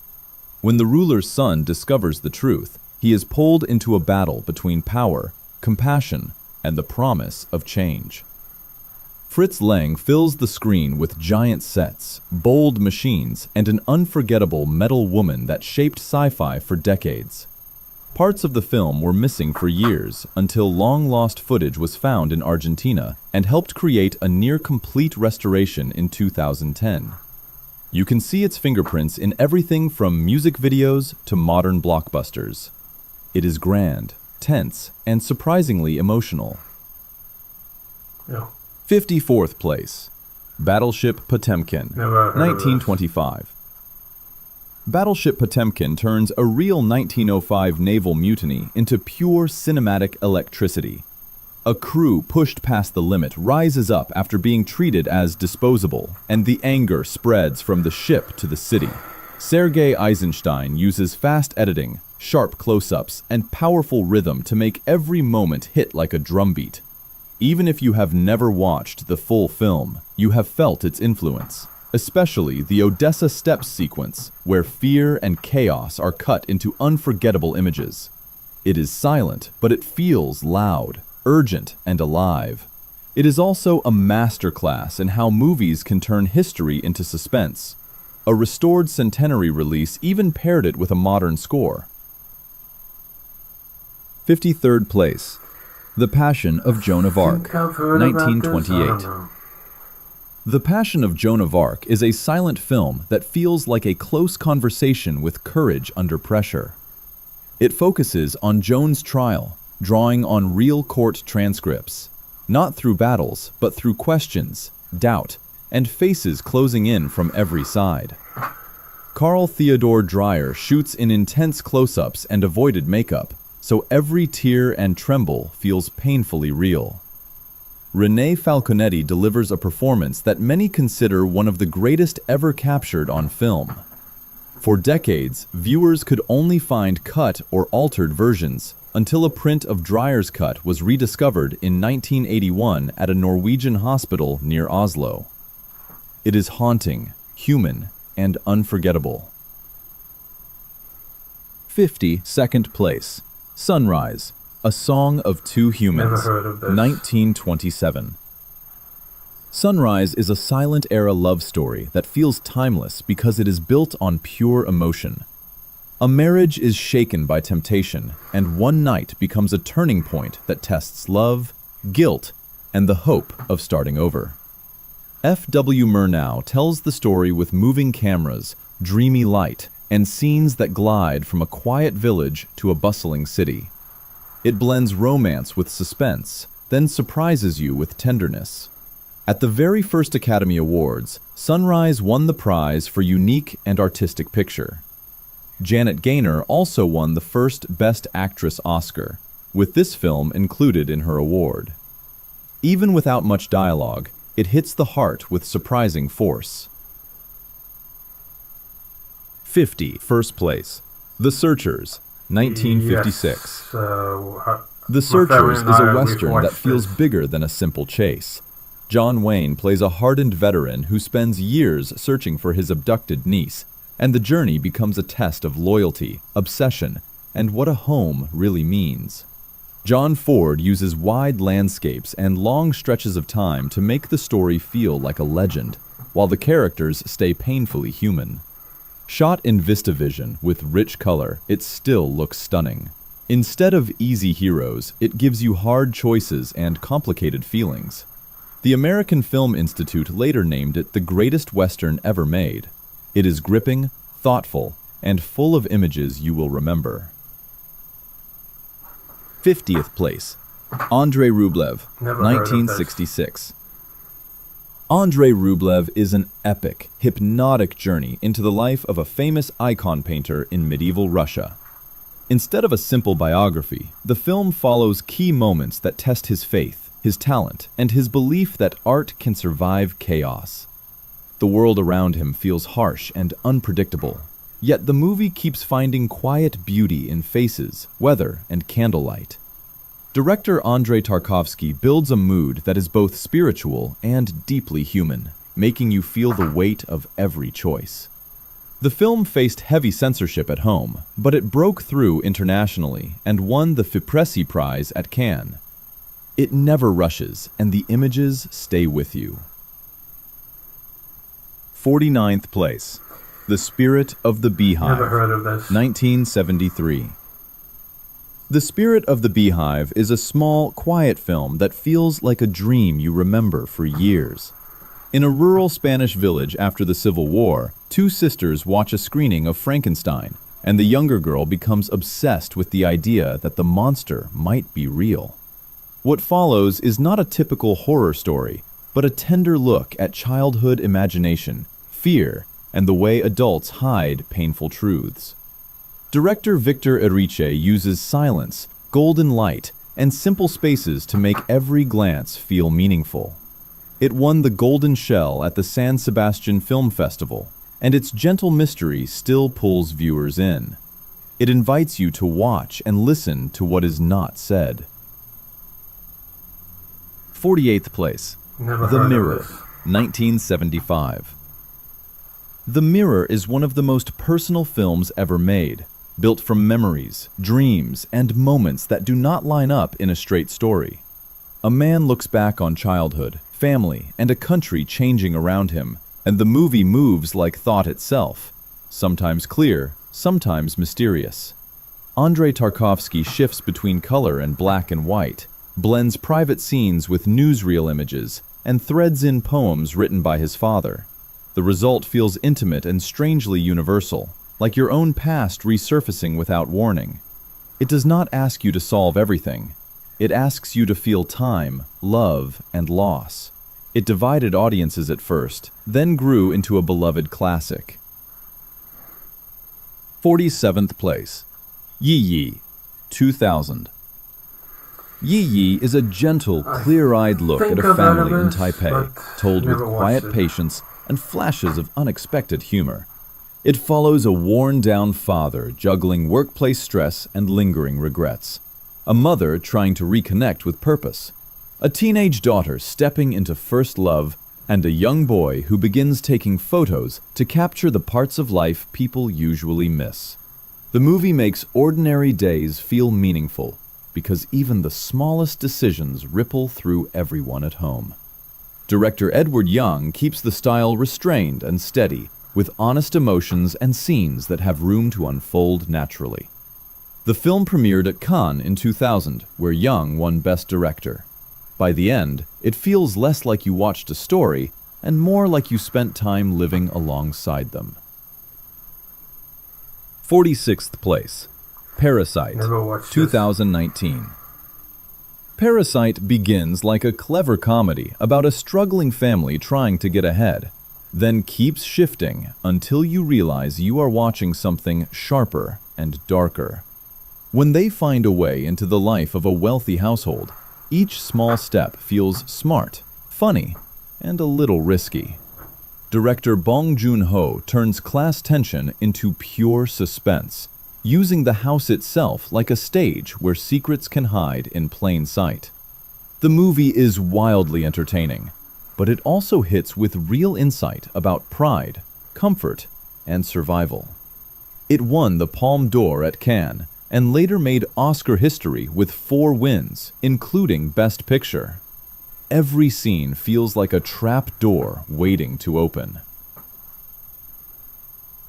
S2: When the ruler's son discovers the truth, he is pulled into a battle between power, compassion, and the promise of change. Fritz Lang fills the screen with giant sets, bold machines, and an unforgettable metal woman that shaped sci-fi for decades. Parts of the film were missing for years until long-lost footage was found in Argentina and helped create a near-complete restoration in 2010. You can see its fingerprints in everything from music videos to modern blockbusters. It is grand, tense, and surprisingly emotional.
S1: Yeah.
S2: 54th place, Battleship Potemkin,
S1: Never heard of this.
S2: 1925. Battleship Potemkin turns a real 1905 naval mutiny into pure cinematic electricity. A crew pushed past the limit rises up after being treated as disposable, and the anger spreads from the ship to the city. Sergei Eisenstein uses fast editing, sharp close-ups, and powerful rhythm to make every moment hit like a drumbeat. Even if you have never watched the full film, you have felt its influence. Especially the Odessa Steps sequence, where fear and chaos are cut into unforgettable images. It is silent, but it feels loud, urgent, and alive. It is also a masterclass in how movies can turn history into suspense. A restored centenary release even paired it with a modern score. 53rd place, The Passion of Joan of Arc,
S1: Think I've heard about this. I don't
S2: 1928.
S1: know.
S2: The Passion of Joan of Arc is a silent film that feels like a close conversation with courage under pressure. It focuses on Joan's trial, drawing on real court transcripts, not through battles, but through questions, doubt, and faces closing in from every side. Carl Theodor Dreyer shoots in intense close-ups and avoided makeup, so every tear and tremble feels painfully real. Renee Falconetti delivers a performance that many consider one of the greatest ever captured on film. For decades, viewers could only find cut or altered versions until a print of Dreyer's cut was rediscovered in 1981 at a Norwegian hospital near Oslo. It is haunting, human, and unforgettable. 52nd place, Sunrise, A Song of Two Humans,
S1: Never heard of this.
S2: 1927. Sunrise is a silent-era love story that feels timeless because it is built on pure emotion. A marriage is shaken by temptation, and one night becomes a turning point that tests love, guilt, and the hope of starting over. F.W. Murnau tells the story with moving cameras, dreamy light, and scenes that glide from a quiet village to a bustling city. It blends romance with suspense, then surprises you with tenderness. At the very first Academy Awards, Sunrise won the prize for Unique and Artistic Picture. Janet Gaynor also won the first Best Actress Oscar, with this film included in her award. Even without much dialogue, it hits the heart with surprising force. 51st place, The Searchers, 1956.
S1: Yes,
S2: The Searchers
S1: and
S2: is
S1: I,
S2: a
S1: we've
S2: western that
S1: watched
S2: feels
S1: this.
S2: bigger than a simple chase. John Wayne plays a hardened veteran who spends years searching for his abducted niece, and the journey becomes a test of loyalty, obsession, and what a home really means. John Ford uses wide landscapes and long stretches of time to make the story feel like a legend, while the characters stay painfully human. Shot in VistaVision with rich color, it still looks stunning. Instead of easy heroes, it gives you hard choices and complicated feelings. The American Film Institute later named it the greatest Western ever made. It is gripping, thoughtful, and full of images you will remember. 50th place. Andrei Rublev,
S1: Never heard of this.
S2: 1966. Andrei Rublev is an epic, hypnotic journey into the life of a famous icon painter in medieval Russia. Instead of a simple biography, the film follows key moments that test his faith, his talent, and his belief that art can survive chaos. The world around him feels harsh and unpredictable, yet the movie keeps finding quiet beauty in faces, weather, and candlelight. Director Andrei Tarkovsky builds a mood that is both spiritual and deeply human, making you feel the weight of every choice. The film faced heavy censorship at home, but it broke through internationally and won the FIPRESSI Prize at Cannes. It never rushes, and the images stay with you. 49th place. The Spirit of the Beehive,
S1: Never heard of this.
S2: 1973. The Spirit of the Beehive is a small, quiet film that feels like a dream you remember for years. In a rural Spanish village after the Civil War, two sisters watch a screening of Frankenstein, and the younger girl becomes obsessed with the idea that the monster might be real. What follows is not a typical horror story, but a tender look at childhood imagination, fear, and the way adults hide painful truths. Director Victor Erice uses silence, golden light, and simple spaces to make every glance feel meaningful. It won the Golden Shell at the San Sebastian Film Festival, and its gentle mystery still pulls viewers in. It invites you to watch and listen to what is not said. 48th place.
S1: Never
S2: The
S1: heard
S2: Mirror,
S1: of this.
S2: 1975. The Mirror is one of the most personal films ever made, built from memories, dreams, and moments that do not line up in a straight story. A man looks back on childhood, family, and a country changing around him, and the movie moves like thought itself, sometimes clear, sometimes mysterious. Andrei Tarkovsky shifts between color and black and white, blends private scenes with newsreel images, and threads in poems written by his father. The result feels intimate and strangely universal, like your own past resurfacing without warning. It does not ask you to solve everything. It asks you to feel time, love, and loss. It divided audiences at first, then grew into a beloved classic. 47th place. Yi Yi, 2000. Yi Yi is a gentle, clear-eyed look at
S1: think
S2: a
S1: I've heard of
S2: family in
S1: this,
S2: Taipei,
S1: but
S2: told with
S1: never watched
S2: quiet
S1: it.
S2: patience and flashes of unexpected humor. It follows a worn-down father juggling workplace stress and lingering regrets, a mother trying to reconnect with purpose, a teenage daughter stepping into first love, and a young boy who begins taking photos to capture the parts of life people usually miss. The movie makes ordinary days feel meaningful because even the smallest decisions ripple through everyone at home. Director Edward Young keeps the style restrained and steady, with honest emotions and scenes that have room to unfold naturally. The film premiered at Cannes in 2000, where Young won Best Director. By the end, it feels less like you watched a story and more like you spent time living alongside them. 46th place. Parasite,
S1: Never watched this.
S2: 2019. Parasite begins like a clever comedy about a struggling family trying to get ahead, then keeps shifting until you realize you are watching something sharper and darker. When they find a way into the life of a wealthy household, each small step feels smart, funny, and a little risky. Director Bong Joon-ho turns class tension into pure suspense, using the house itself like a stage where secrets can hide in plain sight. The movie is wildly entertaining, but it also hits with real insight about pride, comfort, and survival. It won the Palme d'Or at Cannes and later made Oscar history with 4 wins, including Best Picture. Every scene feels like a trap door waiting to open.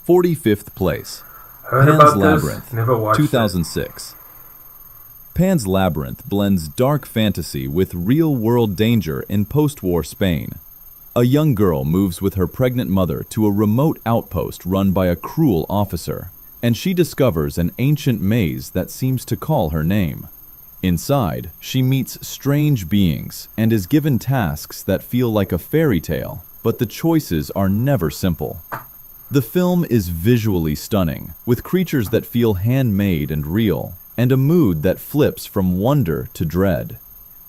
S2: 45th place.
S1: Heard
S2: Pan's
S1: about
S2: Labyrinth,
S1: this, never watched
S2: 2006. Pan's Labyrinth blends dark fantasy with real-world danger in post-war Spain. A young girl moves with her pregnant mother to a remote outpost run by a cruel officer, and she discovers an ancient maze that seems to call her name. Inside, she meets strange beings and is given tasks that feel like a fairy tale, but the choices are never simple. The film is visually stunning, with creatures that feel handmade and real, and a mood that flips from wonder to dread.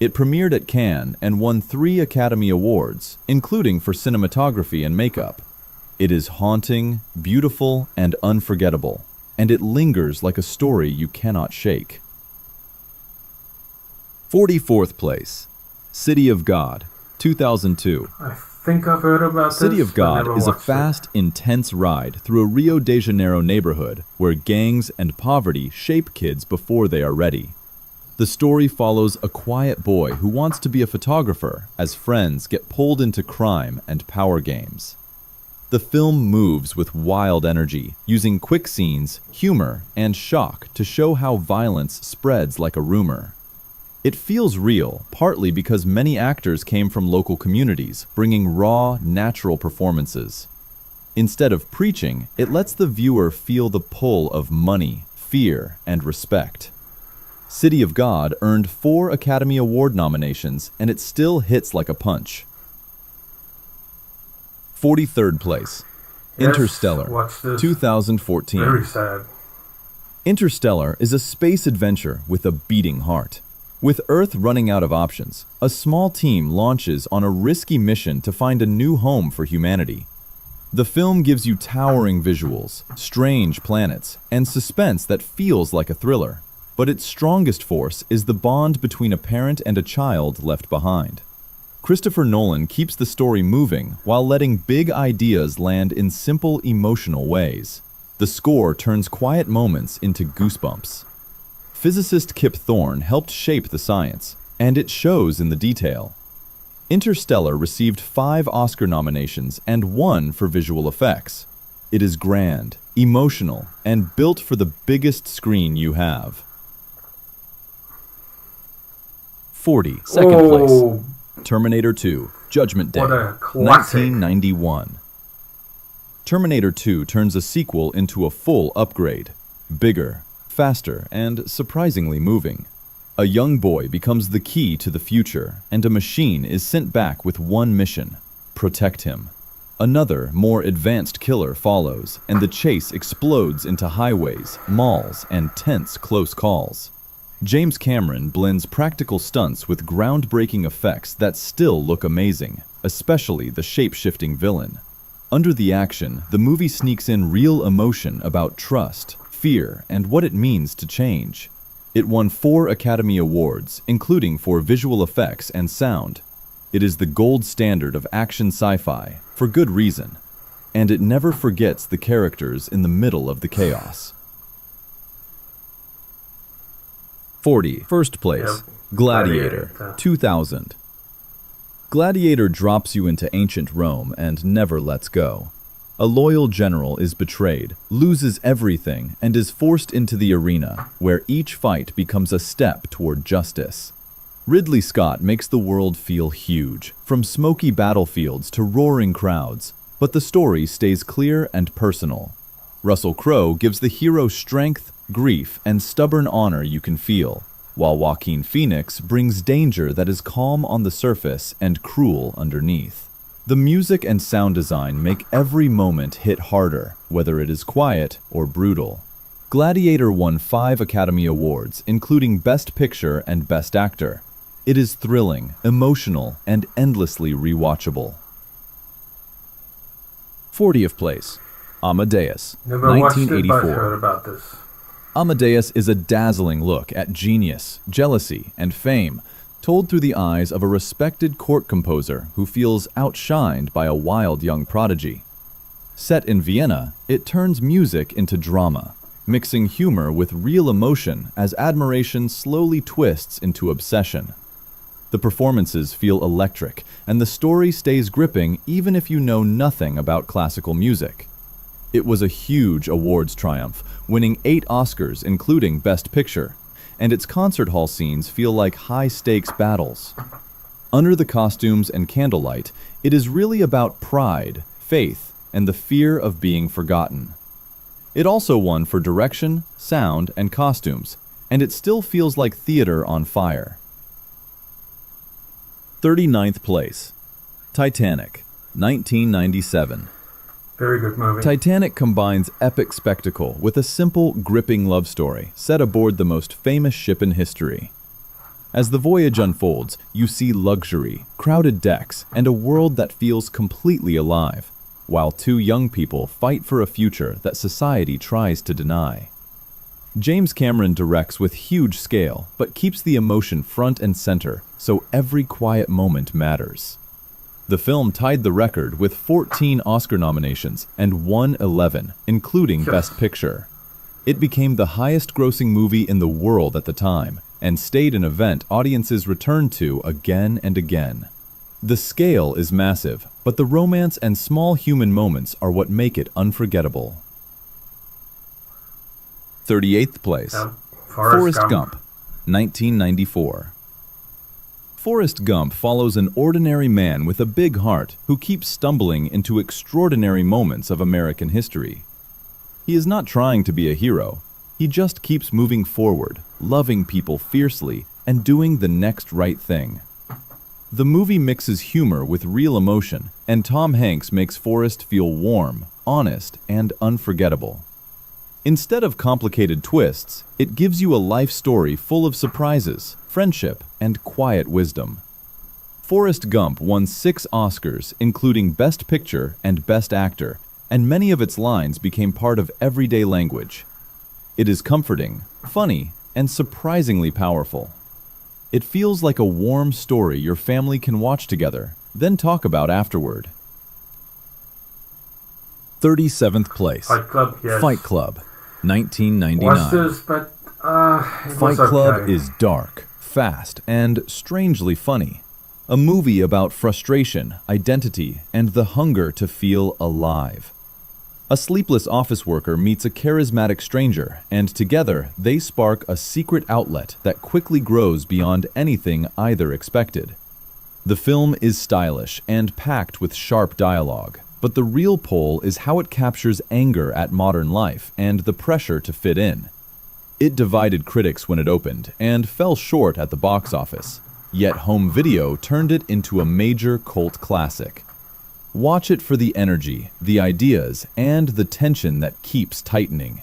S2: It premiered at Cannes and won 3 Academy Awards, including for cinematography and makeup. It is haunting, beautiful, and unforgettable, and it lingers like a story you cannot shake. 44th place, City of God, 2002.
S1: I think I've heard about this.
S2: City of God is a
S1: watched it.
S2: fast, intense ride through a Rio de Janeiro neighborhood where gangs and poverty shape kids before they are ready. The story follows a quiet boy who wants to be a photographer as friends get pulled into crime and power games. The film moves with wild energy, using quick scenes, humor, and shock to show how violence spreads like a rumor. It feels real, partly because many actors came from local communities, bringing raw, natural performances. Instead of preaching, it lets the viewer feel the pull of money, fear, and respect. City of God earned 4 Academy Award nominations, and it still hits like a punch. 43rd place,
S1: Yes,
S2: Interstellar,
S1: watched this.
S2: 2014.
S1: Very sad.
S2: Interstellar is a space adventure with a beating heart. With Earth running out of options, a small team launches on a risky mission to find a new home for humanity. The film gives you towering visuals, strange planets, and suspense that feels like a thriller. But its strongest force is the bond between a parent and a child left behind. Christopher Nolan keeps the story moving while letting big ideas land in simple, emotional ways. The score turns quiet moments into goosebumps. Physicist Kip Thorne helped shape the science, and it shows in the detail. Interstellar received 5 Oscar nominations and 1 for visual effects. It is grand, emotional, and built for the biggest screen you have. 42nd place, Terminator 2, Judgment Day,
S1: What a classic.
S2: 1991. Terminator 2 turns a sequel into a full upgrade. Bigger, faster, and surprisingly moving. A young boy becomes the key to the future, and a machine is sent back with one mission: protect him. Another, more advanced killer follows, and the chase explodes into highways, malls, and tense close calls. James Cameron blends practical stunts with groundbreaking effects that still look amazing, especially the shape-shifting villain. Under the action, the movie sneaks in real emotion about trust, fear, and what it means to change. It won 4 Academy Awards, including for visual effects and sound. It is the gold standard of action sci-fi, for good reason, and it never forgets the characters in the middle of the chaos. 41st place,
S1: Yep.
S2: Gladiator,
S1: Gladiator.
S2: 2000. Gladiator drops you into ancient Rome and never lets go. A loyal general is betrayed, loses everything, and is forced into the arena, where each fight becomes a step toward justice. Ridley Scott makes the world feel huge, from smoky battlefields to roaring crowds, but the story stays clear and personal. Russell Crowe gives the hero strength, grief, and stubborn honor you can feel, while Joaquin Phoenix brings danger that is calm on the surface and cruel underneath. The music and sound design make every moment hit harder, whether it is quiet or brutal. Gladiator won 5 Academy Awards, including Best Picture and Best Actor. It is thrilling, emotional, and endlessly rewatchable. 40th place, Amadeus,
S1: Never watched it, but
S2: 1984.
S1: heard about this.
S2: Amadeus is a dazzling look at genius, jealousy, and fame, told through the eyes of a respected court composer who feels outshined by a wild young prodigy. Set in Vienna, it turns music into drama, mixing humor with real emotion as admiration slowly twists into obsession. The performances feel electric, and the story stays gripping even if you know nothing about classical music. It was a huge awards triumph, winning 8 Oscars including Best Picture, and its concert hall scenes feel like high-stakes battles. Under the costumes and candlelight, it is really about pride, faith, and the fear of being forgotten. It also won for direction, sound, and costumes, and it still feels like theater on fire. 39th place. Titanic, 1997.
S1: Very good movie.
S2: Titanic combines epic spectacle with a simple, gripping love story set aboard the most famous ship in history. As the voyage unfolds, you see luxury, crowded decks, and a world that feels completely alive, while two young people fight for a future that society tries to deny. James Cameron directs with huge scale, but keeps the emotion front and center, so every quiet moment matters. The film tied the record with 14 Oscar nominations and won 11, including Best Picture. It became the highest-grossing movie in the world at the time, and stayed an event audiences returned to again and again. The scale is massive, but the romance and small human moments are what make it unforgettable. 38th place. Forrest Gump, 1994. Forrest Gump follows an ordinary man with a big heart who keeps stumbling into extraordinary moments of American history. He is not trying to be a hero. He just keeps moving forward, loving people fiercely, and doing the next right thing. The movie mixes humor with real emotion, and Tom Hanks makes Forrest feel warm, honest, and unforgettable. Instead of complicated twists, it gives you a life story full of surprises, friendship, and quiet wisdom. Forrest Gump won 6 Oscars, including Best Picture and Best Actor, and many of its lines became part of everyday language. It is comforting, funny, and surprisingly powerful. It feels like a warm story your family can watch together, then talk about afterward. 37th place.
S1: Fight Club, yes.
S2: Fight Club, 1999.
S1: Watched this, but it
S2: Fight
S1: was
S2: Club
S1: okay.
S2: is dark, fast, and strangely funny. A movie about frustration, identity, and the hunger to feel alive. A sleepless office worker meets a charismatic stranger, and together they spark a secret outlet that quickly grows beyond anything either expected. The film is stylish and packed with sharp dialogue, but the real pull is how it captures anger at modern life and the pressure to fit in. It divided critics when it opened and fell short at the box office, yet home video turned it into a major cult classic. Watch it for the energy, the ideas, and the tension that keeps tightening.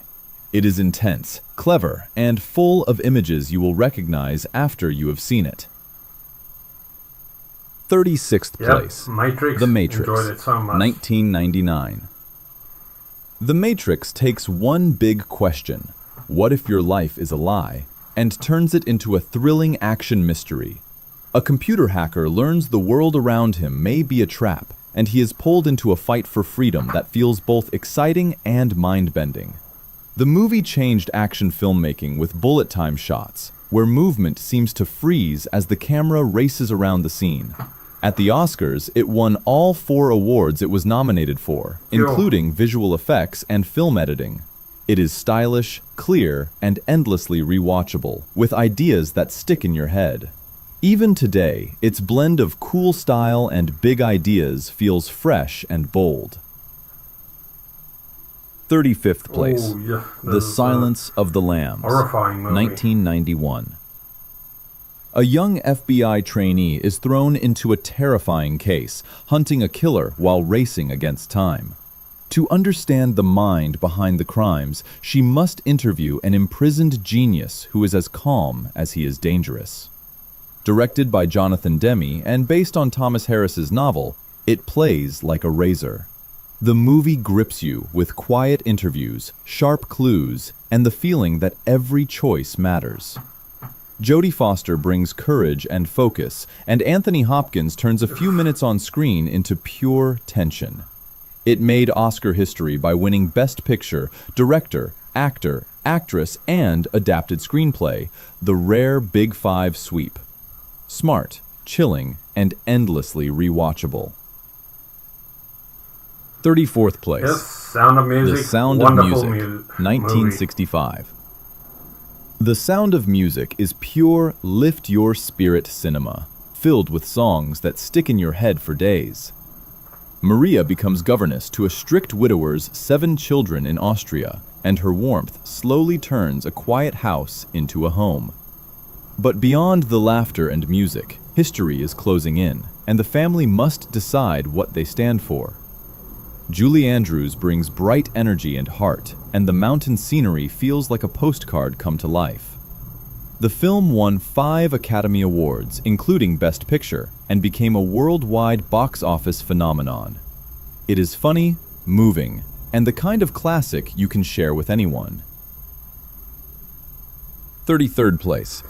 S2: It is intense, clever, and full of images you will recognize after you have seen it. 36th place.
S1: Matrix.
S2: The Matrix,
S1: Enjoyed it so much.
S2: 1999. The Matrix takes one big question, what if your life is a lie, and turns it into a thrilling action mystery. A computer hacker learns the world around him may be a trap, and he is pulled into a fight for freedom that feels both exciting and mind-bending. The movie changed action filmmaking with bullet time shots, where movement seems to freeze as the camera races around the scene. At the Oscars, it won all 4 awards it was nominated for, including visual effects and film editing. It is stylish, clear, and endlessly rewatchable, with ideas that stick in your head. Even today, its blend of cool style and big ideas feels fresh and bold. 35th place.
S1: Oh, yeah.
S2: The Silence of the Lambs,
S1: Horrifying movie.
S2: 1991. A young FBI trainee is thrown into a terrifying case, hunting a killer while racing against time. To understand the mind behind the crimes, she must interview an imprisoned genius who is as calm as he is dangerous. Directed by Jonathan Demme and based on Thomas Harris's novel, it plays like a razor. The movie grips you with quiet interviews, sharp clues, and the feeling that every choice matters. Jodie Foster brings courage and focus, and Anthony Hopkins turns a few minutes on screen into pure tension. It made Oscar history by winning Best Picture, Director, Actor, Actress, and Adapted Screenplay, the rare Big Five sweep. Smart, chilling, and endlessly rewatchable. 34th place.
S1: Yes, Sound of Music.
S2: The Sound of
S1: Wonderful
S2: Music,
S1: movie.
S2: 1965. The Sound of Music is pure, lift-your-spirit cinema, filled with songs that stick in your head for days. Maria becomes governess to a strict widower's 7 children in Austria, and her warmth slowly turns a quiet house into a home. But beyond the laughter and music, history is closing in, and the family must decide what they stand for. Julie Andrews brings bright energy and heart, and the mountain scenery feels like a postcard come to life. The film won 5 Academy Awards, including Best Picture, and became a worldwide box office phenomenon. It is funny, moving, and the kind of classic you can share with anyone. 33rd place,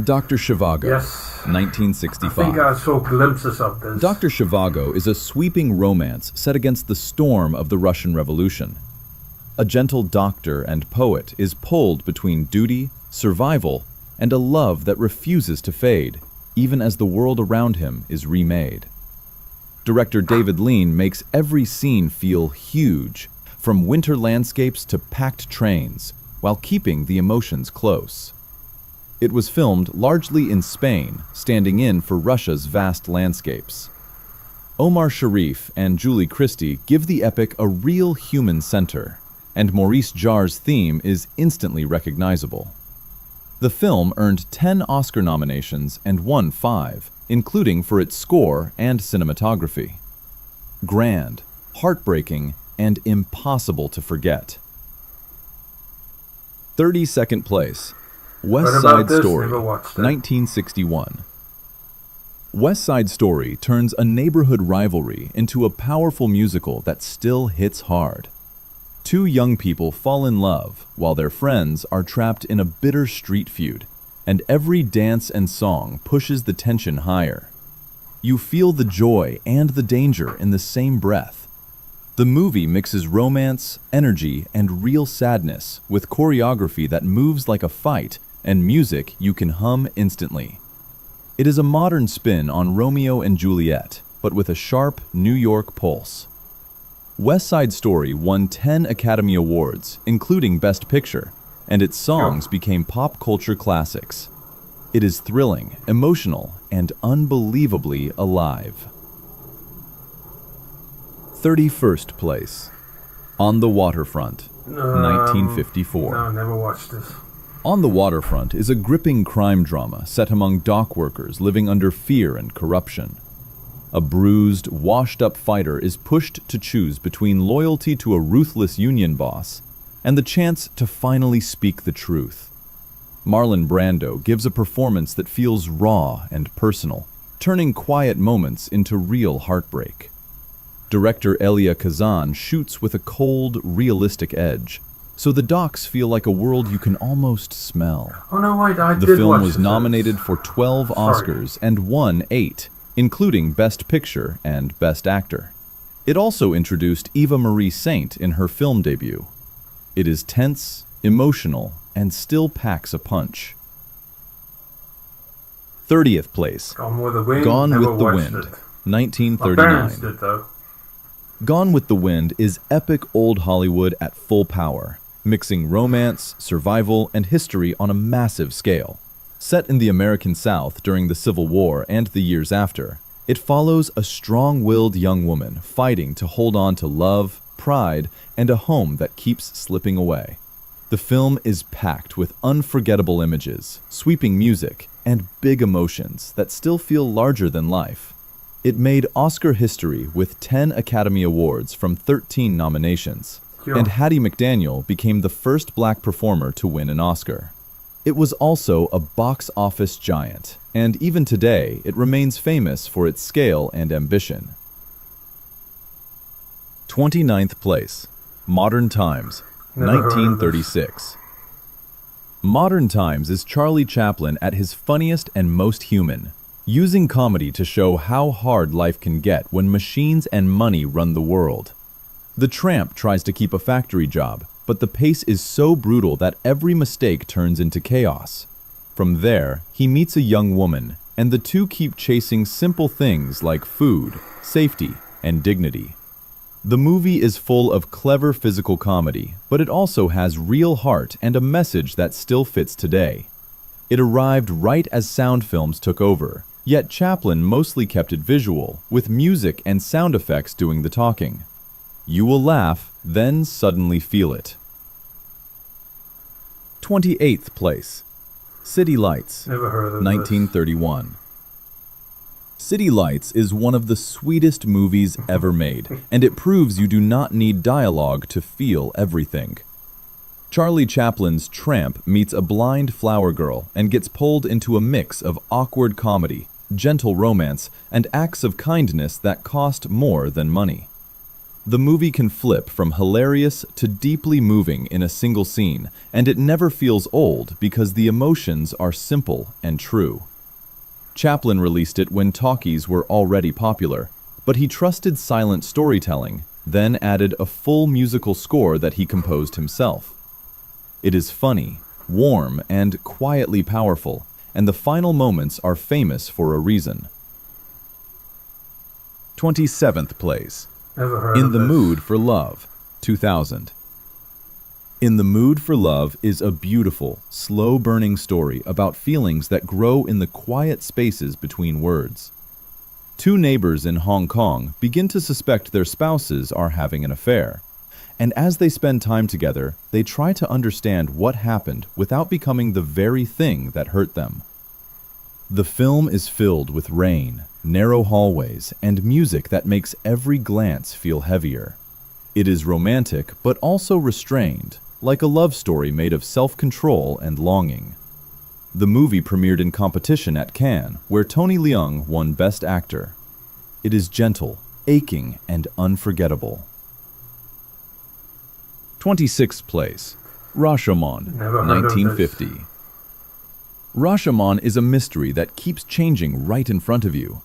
S2: Dr. Zhivago,
S1: Yes.
S2: 1965.
S1: I think I saw glimpses of this.
S2: Dr. Zhivago is a sweeping romance set against the storm of the Russian Revolution. A gentle doctor and poet is pulled between duty, survival, and a love that refuses to fade, even as the world around him is remade. Director David Lean makes every scene feel huge, from winter landscapes to packed trains, while keeping the emotions close. It was filmed largely in Spain, standing in for Russia's vast landscapes. Omar Sharif and Julie Christie give the epic a real human center, and Maurice Jarre's theme is instantly recognizable. The film earned 10 Oscar nominations and won 5, including for its score and cinematography. Grand, heartbreaking, and impossible to forget. 32nd place, West
S1: Heard about
S2: Side
S1: this,
S2: Story,
S1: never watched it.
S2: 1961. West Side Story turns a neighborhood rivalry into a powerful musical that still hits hard. 2 young people fall in love while their friends are trapped in a bitter street feud, and every dance and song pushes the tension higher. You feel the joy and the danger in the same breath. The movie mixes romance, energy, and real sadness with choreography that moves like a fight and music you can hum instantly. It is a modern spin on Romeo and Juliet, but with a sharp New York pulse. West Side Story won 10 Academy Awards, including Best Picture, and its songs became pop culture classics. It is thrilling, emotional, and unbelievably alive. 31st place, On the Waterfront, 1954.
S1: No, never watched this.
S2: On the Waterfront is a gripping crime drama set among dock workers living under fear and corruption. A bruised, washed-up fighter is pushed to choose between loyalty to a ruthless union boss and the chance to finally speak the truth. Marlon Brando gives a performance that feels raw and personal, turning quiet moments into real heartbreak. Director Elia Kazan shoots with a cold, realistic edge, so the docks feel like a world you can almost smell.
S1: Oh no, wait, I
S2: The
S1: did
S2: film
S1: watch
S2: was
S1: this.
S2: nominated for 12 Oscars and won 8, including Best Picture and Best Actor. It also introduced Eva Marie Saint in her film debut. It is tense, emotional, and still packs a punch. 30th place,
S1: Gone with the Wind.
S2: Gone
S1: never
S2: with the
S1: watched
S2: Wind,
S1: it. My
S2: 1939.
S1: parents did though.
S2: Gone with the Wind is epic old Hollywood at full power, mixing romance, survival, and history on a massive scale. Set in the American South during the Civil War and the years after, it follows a strong-willed young woman fighting to hold on to love, pride, and a home that keeps slipping away. The film is packed with unforgettable images, sweeping music, and big emotions that still feel larger than life. It made Oscar history with 10 Academy Awards from 13 nominations,
S1: Sure.
S2: and Hattie McDaniel became the first black performer to win an Oscar. It was also a box office giant, and even today it remains famous for its scale and ambition. 29th place, Modern Times,
S1: Never heard of this.
S2: 1936. Modern Times is Charlie Chaplin at his funniest and most human, using comedy to show how hard life can get when machines and money run the world. The tramp tries to keep a factory job, but the pace is so brutal that every mistake turns into chaos. From there, he meets a young woman, and the two keep chasing simple things like food, safety, and dignity. The movie is full of clever physical comedy, but it also has real heart and a message that still fits today. It arrived right as sound films took over, yet Chaplin mostly kept it visual, with music and sound effects doing the talking. You will laugh, then suddenly feel it. 28th place. City Lights,
S1: Never heard of
S2: 1931. City Lights is one of the sweetest movies ever made, and it proves you do not need dialogue to feel everything. Charlie Chaplin's tramp meets a blind flower girl and gets pulled into a mix of awkward comedy, gentle romance, and acts of kindness that cost more than money. The movie can flip from hilarious to deeply moving in a single scene, and it never feels old because the emotions are simple and true. Chaplin released it when talkies were already popular, but he trusted silent storytelling, then added a full musical score that he composed himself. It is funny, warm, and quietly powerful, and the final moments are famous for a reason. 27th place.
S1: Never heard
S2: In
S1: of
S2: the
S1: this.
S2: Mood for Love, 2000. In the Mood for Love is a beautiful, slow-burning story about feelings that grow in the quiet spaces between words. Two neighbors in Hong Kong begin to suspect their spouses are having an affair, and as they spend time together, they try to understand what happened without becoming the very thing that hurt them. The film is filled with rain, narrow hallways, and music that makes every glance feel heavier. It is romantic, but also restrained, like a love story made of self-control and longing. The movie premiered in competition at Cannes, where Tony Leung won Best Actor. It is gentle, aching, and unforgettable. 26th place. Rashomon,
S1: Never heard of this.
S2: 1950. Rashomon is a mystery that keeps changing right in front of you.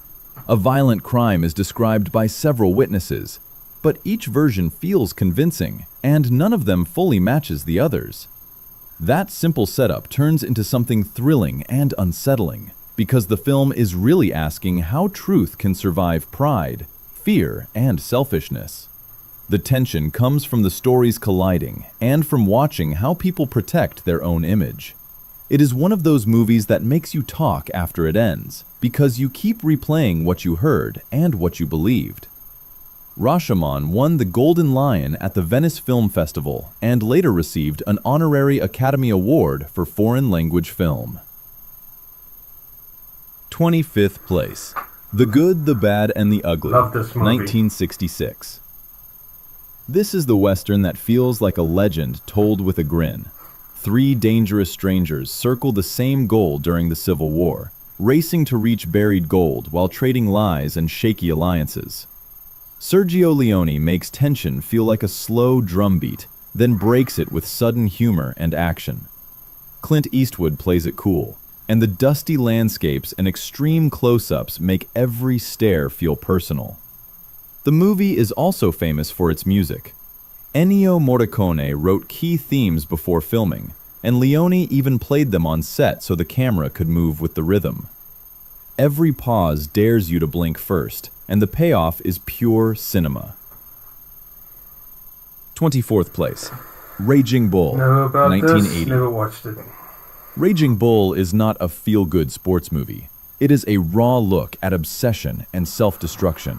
S2: A violent crime is described by several witnesses, but each version feels convincing, and none of them fully matches the others. That simple setup turns into something thrilling and unsettling, because the film is really asking how truth can survive pride, fear, and selfishness. The tension comes from the stories colliding, and from watching how people protect their own image. It is one of those movies that makes you talk after it ends, because you keep replaying what you heard and what you believed. Rashomon won the Golden Lion at the Venice Film Festival and later received an honorary Academy Award for foreign language film. 25th place. The Good, the Bad, and the Ugly,
S1: Love this movie.
S2: 1966. This is the Western that feels like a legend told with a grin. Three dangerous strangers circle the same goal during the Civil War, racing to reach buried gold while trading lies and shaky alliances. Sergio Leone makes tension feel like a slow drumbeat, then breaks it with sudden humor and action. Clint Eastwood plays it cool, and the dusty landscapes and extreme close-ups make every stare feel personal. The movie is also famous for its music. Ennio Morricone wrote key themes before filming, and Leone even played them on set so the camera could move with the rhythm. Every pause dares you to blink first, and the payoff is pure cinema. 24th place. Raging Bull,
S1: Never about
S2: 1980.
S1: this. Never watched it.
S2: Raging Bull is not a feel-good sports movie. It is a raw look at obsession and self-destruction.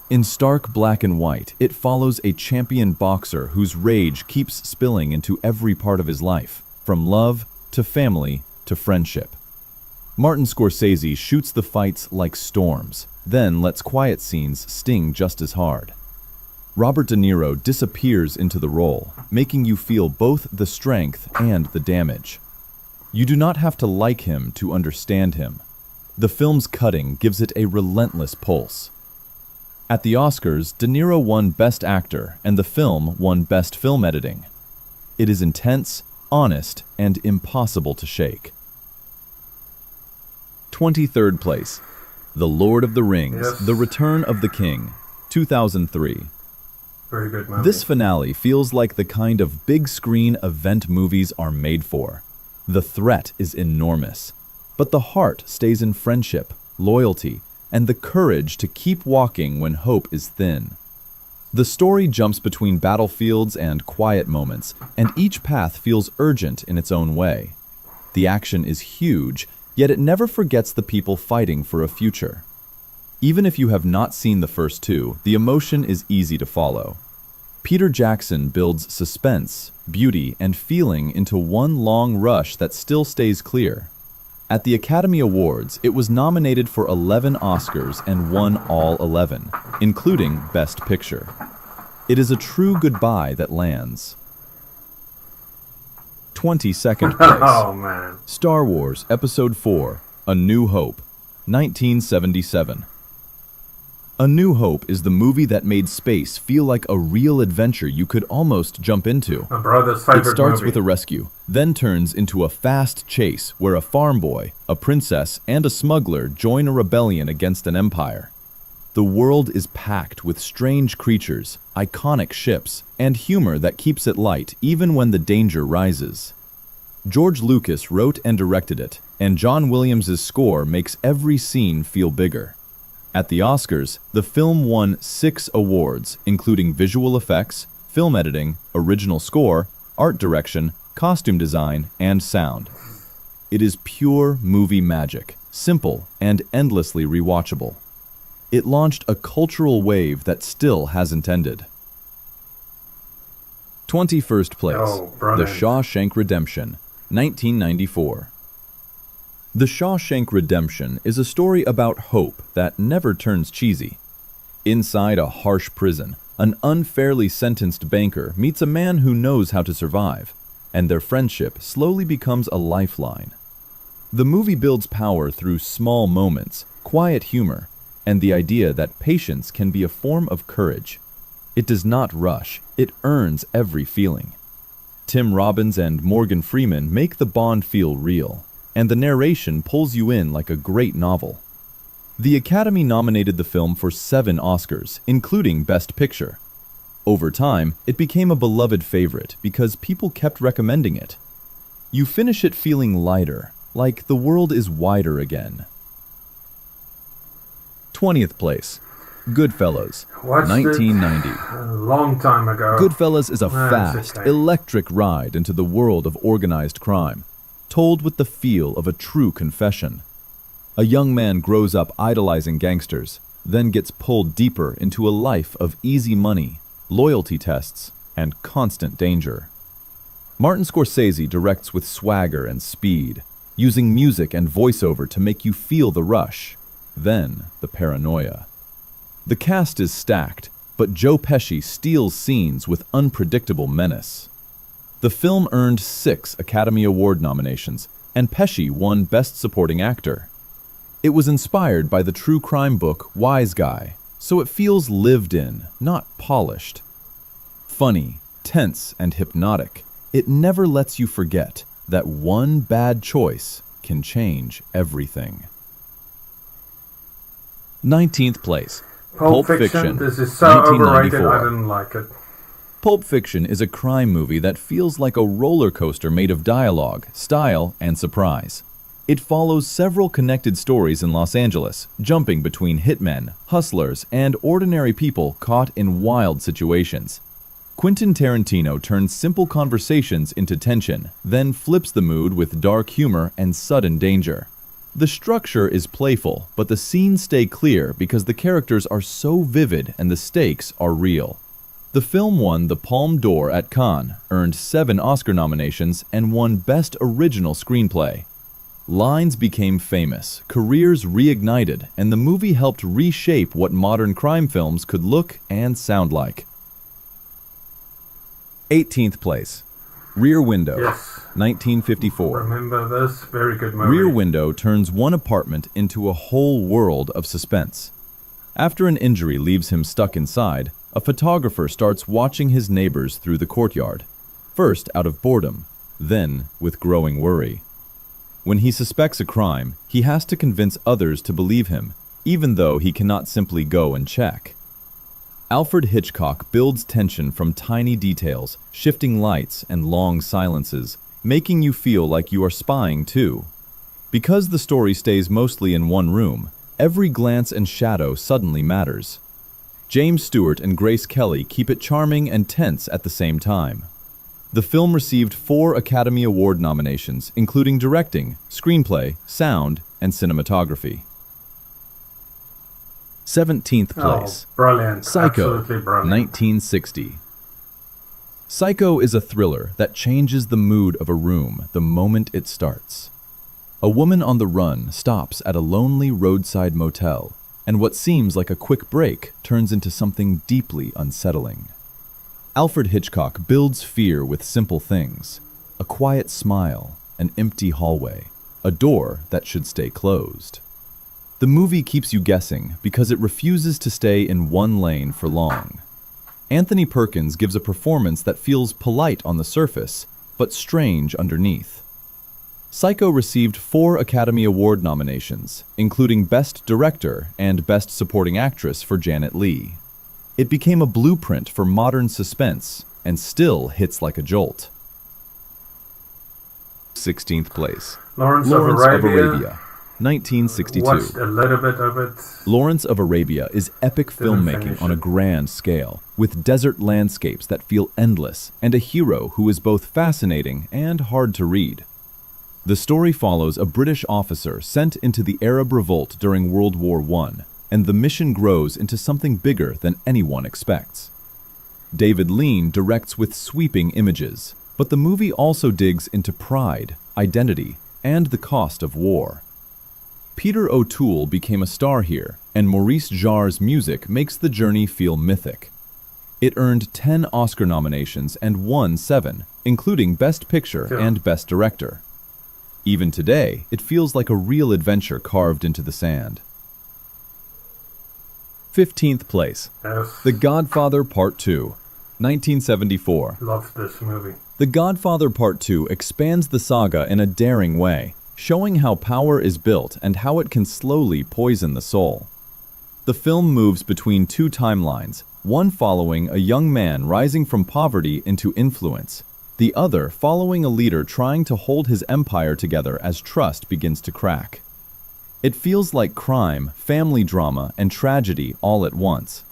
S2: In stark black and white, it follows a champion boxer whose rage keeps spilling into every part of his life, from love to family to friendship. Martin Scorsese shoots the fights like storms, then lets quiet scenes sting just as hard. Robert De Niro disappears into the role, making you feel both the strength and the damage. You do not have to like him to understand him. The film's cutting gives it a relentless pulse. At the Oscars, De Niro won Best Actor, and the film won Best Film Editing. It is intense, honest, and impossible to shake. 23rd place. The Lord of the Rings,
S1: Yes.
S2: The Return of the King, 2003.
S1: Very good movie.
S2: This finale feels like the kind of big-screen event movies are made for. The threat is enormous, but the heart stays in friendship, loyalty, and the courage to keep walking when hope is thin. The story jumps between battlefields and quiet moments, and each path feels urgent in its own way. The action is huge, yet it never forgets the people fighting for a future. Even if you have not seen the first two, the emotion is easy to follow. Peter Jackson builds suspense, beauty, and feeling into one long rush that still stays clear. At the Academy Awards, it was nominated for 11 Oscars and won all 11, including Best Picture. It is a true goodbye that lands. 22nd place.
S1: Oh, man.
S2: Star Wars Episode 4, A New Hope, 1977. A New Hope is the movie that made space feel like a real adventure you could almost jump into.
S1: My brother's favorite movie.
S2: It starts with a rescue, then turns into a fast chase where a farm boy, a princess, and a smuggler join a rebellion against an empire. The world is packed with strange creatures, iconic ships, and humor that keeps it light even when the danger rises. George Lucas wrote and directed it, and John Williams' score makes every scene feel bigger. At the Oscars, the film won 6 awards, including visual effects, film editing, original score, art direction, costume design, and sound. It is pure movie magic, simple and endlessly rewatchable. It launched a cultural wave that still hasn't ended. 21st place, The Shawshank Redemption, 1994. The Shawshank Redemption is a story about hope that never turns cheesy. Inside a harsh prison, an unfairly sentenced banker meets a man who knows how to survive, and their friendship slowly becomes a lifeline. The movie builds power through small moments, quiet humor, and the idea that patience can be a form of courage. It does not rush, it earns every feeling. Tim Robbins and Morgan Freeman make the bond feel real, and the narration pulls you in like a great novel. The Academy nominated the film for 7 Oscars, including Best Picture. Over time, it became a beloved favorite because people kept recommending it. You finish it feeling lighter, like the world is wider again. 20th place, Goodfellas, 1990.
S1: A long time ago.
S2: Goodfellas is a fast, electric ride into the world of organized crime, told with the feel of a true confession. A young man grows up idolizing gangsters, then gets pulled deeper into a life of easy money, loyalty tests, and constant danger. Martin Scorsese directs with swagger and speed, using music and voiceover to make you feel the rush, then the paranoia. The cast is stacked, but Joe Pesci steals scenes with unpredictable menace. The film earned 6 Academy Award nominations, and Pesci won Best Supporting Actor. It was inspired by the true crime book Wise Guy, so it feels lived in, not polished. Funny, tense, and hypnotic, it never lets you forget that one bad choice can change everything. 19th place, Pulp Fiction,
S1: This is so overrated,
S2: 1994.
S1: I didn't like it.
S2: Pulp Fiction is a crime movie that feels like a roller coaster made of dialogue, style, and surprise. It follows several connected stories in Los Angeles, jumping between hitmen, hustlers, and ordinary people caught in wild situations. Quentin Tarantino turns simple conversations into tension, then flips the mood with dark humor and sudden danger. The structure is playful, but the scenes stay clear because the characters are so vivid and the stakes are real. The film won the Palme d'Or at Cannes, earned 7 Oscar nominations, and won Best Original Screenplay. Lines became famous, careers reignited, and the movie helped reshape what modern crime films could look and sound like. 18th place, Rear Window,
S1: Yes.
S2: 1954.
S1: Remember this? Very good movie.
S2: Rear Window turns one apartment into a whole world of suspense. After an injury leaves him stuck inside, a photographer starts watching his neighbors through the courtyard, first out of boredom, then with growing worry. When he suspects a crime, he has to convince others to believe him, even though he cannot simply go and check. Alfred Hitchcock builds tension from tiny details, shifting lights, and long silences, making you feel like you are spying too. Because the story stays mostly in one room, every glance and shadow suddenly matters. James Stewart and Grace Kelly keep it charming and tense at the same time. The film received 4 Academy Award nominations, including directing, screenplay, sound, and cinematography. 17th place.
S1: Oh, brilliant.
S2: Psycho,
S1: Absolutely brilliant.
S2: 1960. Psycho is a thriller that changes the mood of a room the moment it starts. A woman on the run stops at a lonely roadside motel, and what seems like a quick break turns into something deeply unsettling. Alfred Hitchcock builds fear with simple things: a quiet smile, an empty hallway, a door that should stay closed. The movie keeps you guessing because it refuses to stay in one lane for long. Anthony Perkins gives a performance that feels polite on the surface, but strange underneath. Psycho received 4 Academy Award nominations, including Best Director and Best Supporting Actress for Janet Leigh. It became a blueprint for modern suspense and still hits like a jolt. 16th place.
S1: Lawrence of Arabia.
S2: 1962.
S1: Watched a little bit of it.
S2: Lawrence of Arabia is epic filmmaking on a grand scale, with desert landscapes that feel endless and a hero who is both fascinating and hard to read. The story follows a British officer sent into the Arab Revolt during World War I, and the mission grows into something bigger than anyone expects. David Lean directs with sweeping images, but the movie also digs into pride, identity, and the cost of war. Peter O'Toole became a star here, and Maurice Jarre's music makes the journey feel mythic. It earned 10 Oscar nominations and won 7, including Best Picture and Best Director. Even today, it feels like a real adventure carved into the sand. 15th place.
S1: Yes.
S2: The Godfather Part 2, 1974.
S1: Loved this movie.
S2: The Godfather Part 2 expands the saga in a daring way, showing how power is built and how it can slowly poison the soul. The film moves between 2 timelines, one following a young man rising from poverty into influence, the other following a leader trying to hold his empire together as trust begins to crack. It feels like crime, family drama, and tragedy all at once.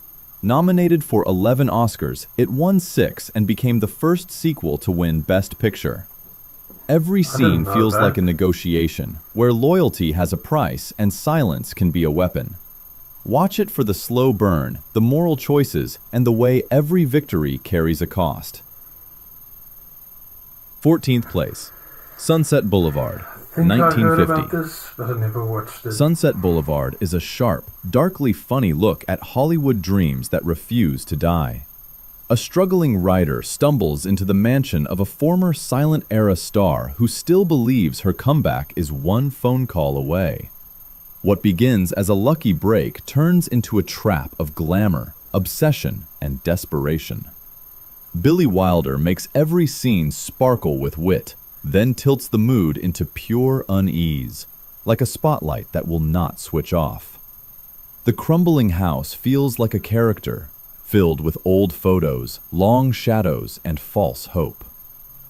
S2: Nominated for 11 Oscars, it won 6 and became the first sequel to win Best Picture. Every scene feels like a negotiation, where loyalty has a price and silence can be a weapon. Watch it for the slow burn, the moral choices, and the way every victory carries a cost. 14th place. Sunset Boulevard,
S1: I think I heard
S2: 1950.
S1: about this, but I never watched it.
S2: Sunset Boulevard is a sharp, darkly funny look at Hollywood dreams that refuse to die. A struggling writer stumbles into the mansion of a former silent-era star who still believes her comeback is one phone call away. What begins as a lucky break turns into a trap of glamour, obsession, and desperation. Billy Wilder makes every scene sparkle with wit, then tilts the mood into pure unease, like a spotlight that will not switch off. The crumbling house feels like a character, filled with old photos, long shadows, and false hope.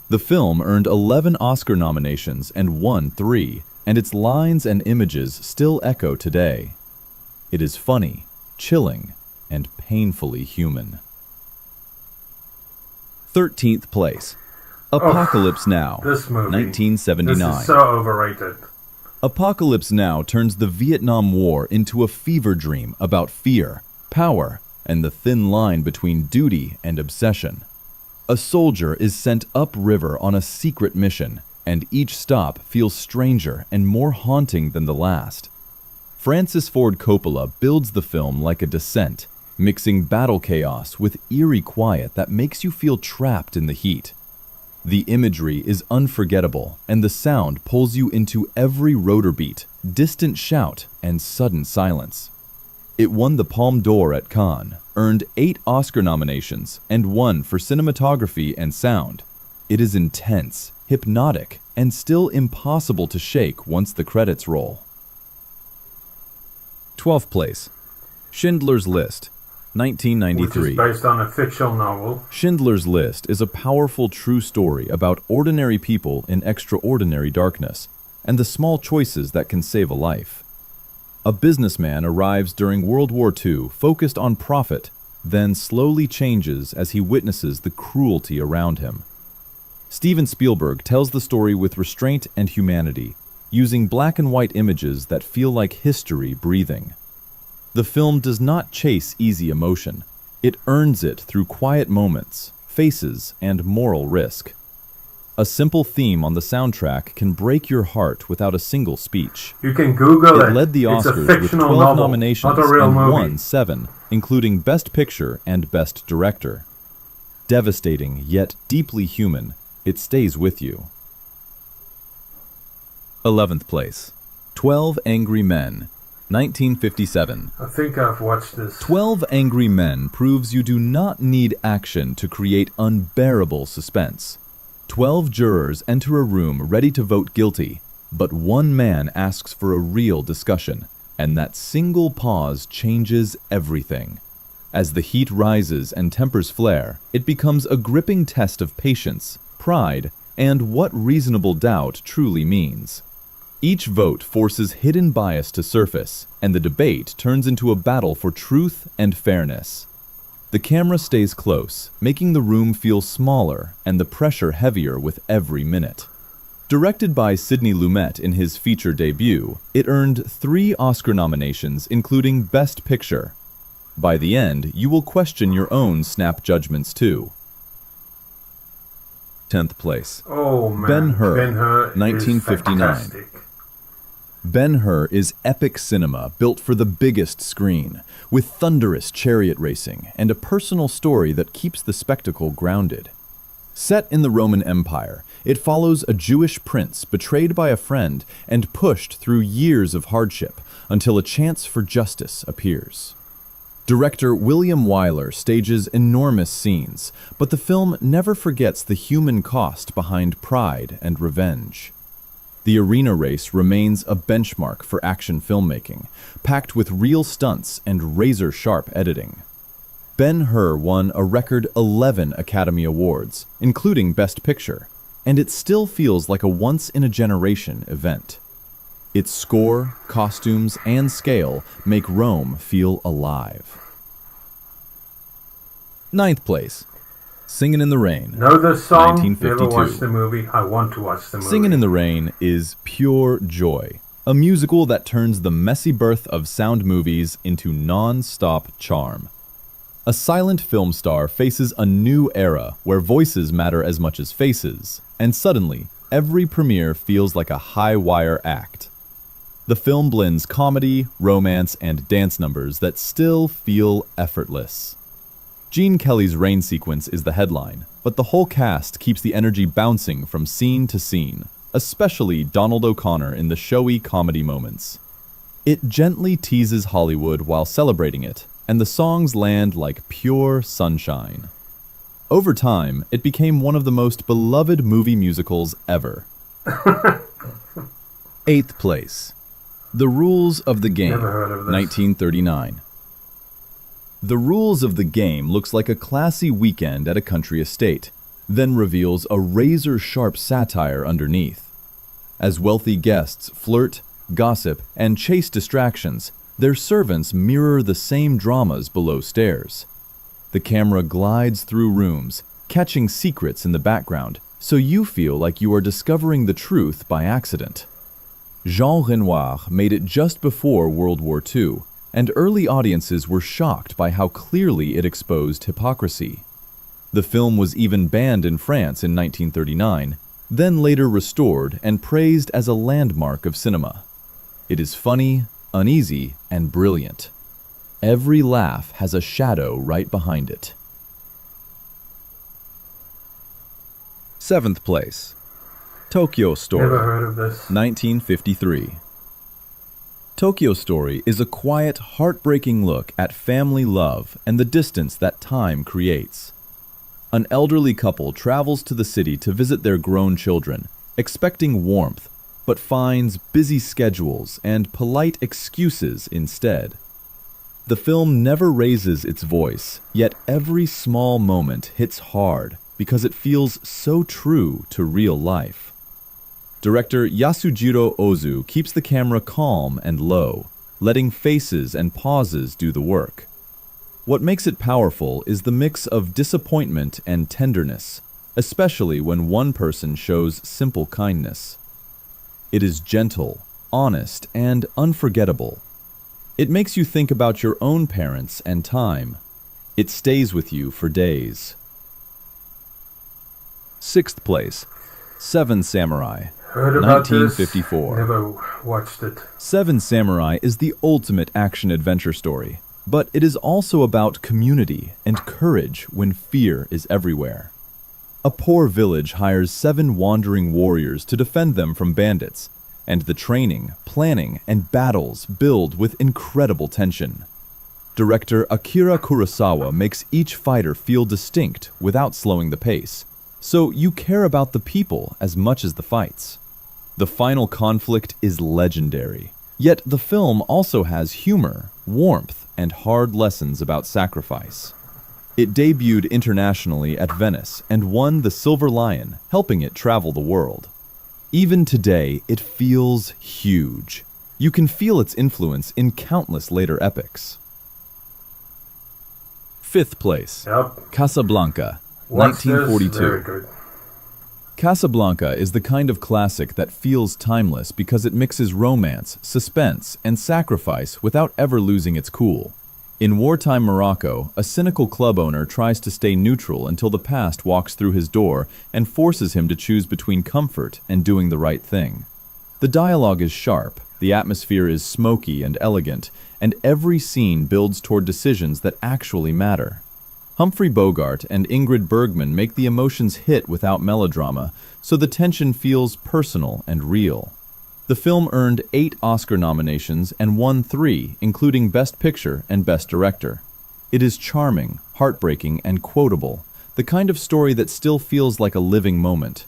S2: The film earned 11 Oscar nominations and won 3, and its lines and images still echo today. It is funny, chilling, and painfully human. 13th place. Apocalypse Now,
S1: This movie.
S2: 1979.
S1: This is so overrated.
S2: Apocalypse Now turns the Vietnam War into a fever dream about fear, power, and the thin line between duty and obsession. A soldier is sent upriver on a secret mission, and each stop feels stranger and more haunting than the last. Francis Ford Coppola builds the film like a descent, mixing battle chaos with eerie quiet that makes you feel trapped in the heat. The imagery is unforgettable, and the sound pulls you into every rotor beat, distant shout, and sudden silence. It won the Palme d'Or at Cannes, earned 8 Oscar nominations, and 1 for cinematography and sound. It is intense, hypnotic, and still impossible to shake once the credits roll. 12th place. Schindler's List, 1993.
S1: Which is based on a fictional novel.
S2: Schindler's List is a powerful true story about ordinary people in extraordinary darkness, and the small choices that can save a life. A businessman arrives during World War II focused on profit, then slowly changes as he witnesses the cruelty around him. Steven Spielberg tells the story with restraint and humanity, using black and white images that feel like history breathing. The film does not chase easy emotion. It earns it through quiet moments, faces, and moral risk. A simple theme on the soundtrack can break your heart without a single speech.
S1: You can Google it.
S2: It led the
S1: It's a
S2: Oscars with
S1: fictional
S2: 12
S1: novel,
S2: nominations
S1: not a real
S2: and
S1: movie.
S2: won 7, including Best Picture and Best Director. Devastating, yet deeply human, it stays with you. 11th place. 12 Angry Men, 1957.
S1: I think I've watched this.
S2: 12 Angry Men proves you do not need action to create unbearable suspense. 12 jurors enter a room ready to vote guilty, but one man asks for a real discussion, and that single pause changes everything. As the heat rises and tempers flare, it becomes a gripping test of patience, pride, and what reasonable doubt truly means. Each vote forces hidden bias to surface, and the debate turns into a battle for truth and fairness. The camera stays close, making the room feel smaller and the pressure heavier with every minute. Directed by Sidney Lumet in his feature debut, it earned 3 Oscar nominations, including Best Picture. By the end, you will question your own snap judgments too. 10th place.
S1: Oh man,
S2: Ben-Hur,
S1: Ben-Hur
S2: 1959.
S1: is fantastic.
S2: Ben-Hur is epic cinema built for the biggest screen, with thunderous chariot racing and a personal story that keeps the spectacle grounded. Set in the Roman Empire, it follows a Jewish prince betrayed by a friend and pushed through years of hardship until a chance for justice appears. Director William Wyler stages enormous scenes, but the film never forgets the human cost behind pride and revenge. The arena race remains a benchmark for action filmmaking, packed with real stunts and razor-sharp editing. Ben-Hur won a record 11 Academy Awards, including Best Picture, and it still feels like a once-in-a-generation event. Its score, costumes, and scale make Rome feel alive. 9th place. Singin' in the Rain.
S1: Know the song?
S2: 1952.
S1: Never watched the movie. I want to watch the movie.
S2: Singin' in the Rain is pure joy. A musical that turns the messy birth of sound movies into non-stop charm. A silent film star faces a new era where voices matter as much as faces, and suddenly, every premiere feels like a high-wire act. The film blends comedy, romance, and dance numbers that still feel effortless. Gene Kelly's rain sequence is the headline, but the whole cast keeps the energy bouncing from scene to scene, especially Donald O'Connor in the showy comedy moments. It gently teases Hollywood while celebrating it, and the songs land like pure sunshine. Over time, it became one of the most beloved movie musicals ever. 8th place. The Rules of the Game,
S1: Never heard of this.
S2: 1939. The Rules of the Game looks like a classy weekend at a country estate, then reveals a razor-sharp satire underneath. As wealthy guests flirt, gossip, and chase distractions, their servants mirror the same dramas below stairs. The camera glides through rooms, catching secrets in the background, so you feel like you are discovering the truth by accident. Jean Renoir made it just before World War II, and early audiences were shocked by how clearly it exposed hypocrisy. The film was even banned in France in 1939, then later restored and praised as a landmark of cinema. It is funny, uneasy, and brilliant. Every laugh has a shadow right behind it. 7th place. Tokyo Story,
S1: Never heard of this.
S2: 1953. Tokyo Story is a quiet, heartbreaking look at family love and the distance that time creates. An elderly couple travels to the city to visit their grown children, expecting warmth, but finds busy schedules and polite excuses instead. The film never raises its voice, yet every small moment hits hard because it feels so true to real life. Director Yasujiro Ozu keeps the camera calm and low, letting faces and pauses do the work. What makes it powerful is the mix of disappointment and tenderness, especially when one person shows simple kindness. It is gentle, honest, and unforgettable. It makes you think about your own parents and time. It stays with you for days. Sixth place, Seven Samurai,
S1: Heard about this.
S2: 1954.
S1: Never watched it.
S2: Seven Samurai is the ultimate action-adventure story, but it is also about community and courage when fear is everywhere. A poor village hires 7 wandering warriors to defend them from bandits, and the training, planning, and battles build with incredible tension. Director Akira Kurosawa makes each fighter feel distinct without slowing the pace, so you care about the people as much as the fights. The final conflict is legendary, yet the film also has humor, warmth, and hard lessons about sacrifice. It debuted internationally at Venice and won the Silver Lion, helping it travel the world. Even today, it feels huge. You can feel its influence in countless later epics. Fifth place,
S1: Yep.
S2: Casablanca,
S1: Watched this.
S2: 1942.
S1: Very good.
S2: Casablanca is the kind of classic that feels timeless because it mixes romance, suspense, and sacrifice without ever losing its cool. In wartime Morocco, a cynical club owner tries to stay neutral until the past walks through his door and forces him to choose between comfort and doing the right thing. The dialogue is sharp, the atmosphere is smoky and elegant, and every scene builds toward decisions that actually matter. Humphrey Bogart and Ingrid Bergman make the emotions hit without melodrama, so the tension feels personal and real. The film earned 8 Oscar nominations and won 3, including Best Picture and Best Director. It is charming, heartbreaking, and quotable, the kind of story that still feels like a living moment.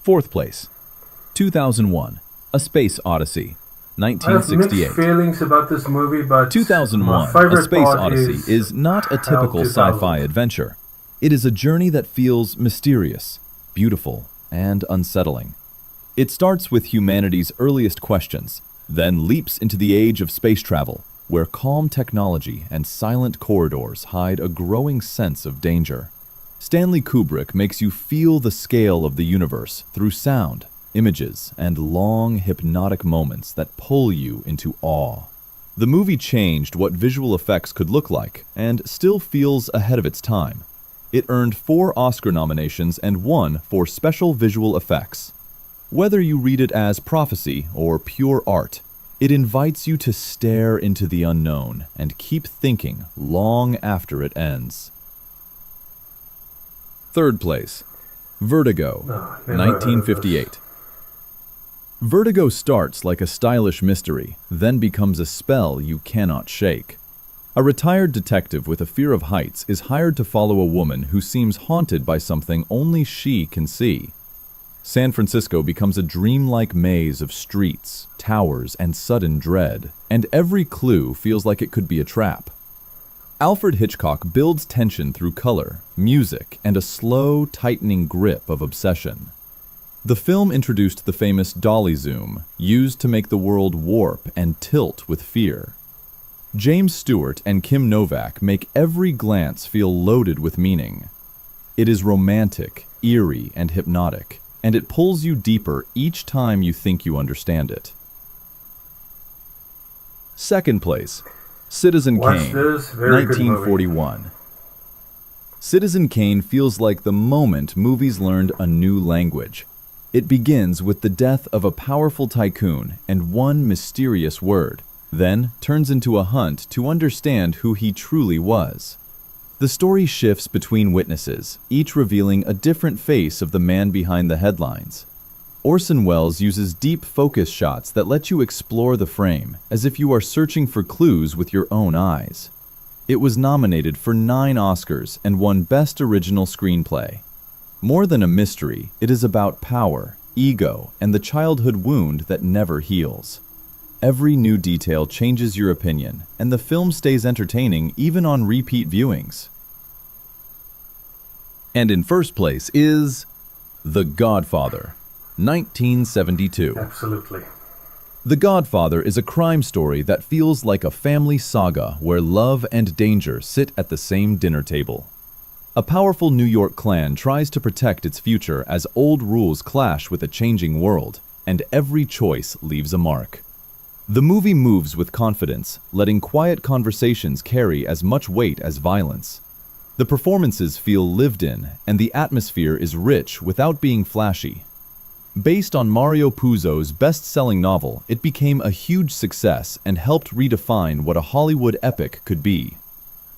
S2: Fourth place, 2001, A Space Odyssey,
S1: I have
S2: 1968.
S1: mixed feelings about this movie, but
S2: 2001,
S1: my
S2: A
S1: favorite
S2: Space
S1: part
S2: Odyssey is not a typical
S1: 2000.
S2: sci-fi adventure. It is a journey that feels mysterious, beautiful, and unsettling. It starts with humanity's earliest questions, then leaps into the age of space travel, where calm technology and silent corridors hide a growing sense of danger. Stanley Kubrick makes you feel the scale of the universe through sound, images, and long, hypnotic moments that pull you into awe. The movie changed what visual effects could look like and still feels ahead of its time. It earned 4 Oscar nominations and 1 for special visual effects. Whether you read it as prophecy or pure art, it invites you to stare into the unknown and keep thinking long after it ends. Third place, Vertigo,
S1: No, never heard of this.
S2: 1958. Vertigo starts like a stylish mystery, then becomes a spell you cannot shake. A retired detective with a fear of heights is hired to follow a woman who seems haunted by something only she can see. San Francisco becomes a dreamlike maze of streets, towers, and sudden dread, and every clue feels like it could be a trap. Alfred Hitchcock builds tension through color, music, and a slow, tightening grip of obsession. The film introduced the famous dolly zoom, used to make the world warp and tilt with fear. James Stewart and Kim Novak make every glance feel loaded with meaning. It is romantic, eerie, and hypnotic, and it pulls you deeper each time you think you understand it. Second place, Citizen
S1: Watched
S2: Kane,
S1: this. Very good movie.
S2: 1941. Citizen Kane feels like the moment movies learned a new language. It begins with the death of a powerful tycoon and one mysterious word, then turns into a hunt to understand who he truly was. The story shifts between witnesses, each revealing a different face of the man behind the headlines. Orson Welles uses deep focus shots that let you explore the frame, as if you are searching for clues with your own eyes. It was nominated for 9 Oscars and won Best Original Screenplay. More than a mystery, it is about power, ego, and the childhood wound that never heals. Every new detail changes your opinion, and the film stays entertaining even on repeat viewings. And in first place is The Godfather, 1972.
S1: Absolutely.
S2: The Godfather is a crime story that feels like a family saga where love and danger sit at the same dinner table. A powerful New York clan tries to protect its future as old rules clash with a changing world, and every choice leaves a mark. The movie moves with confidence, letting quiet conversations carry as much weight as violence. The performances feel lived in, and the atmosphere is rich without being flashy. Based on Mario Puzo's best-selling novel, it became a huge success and helped redefine what a Hollywood epic could be.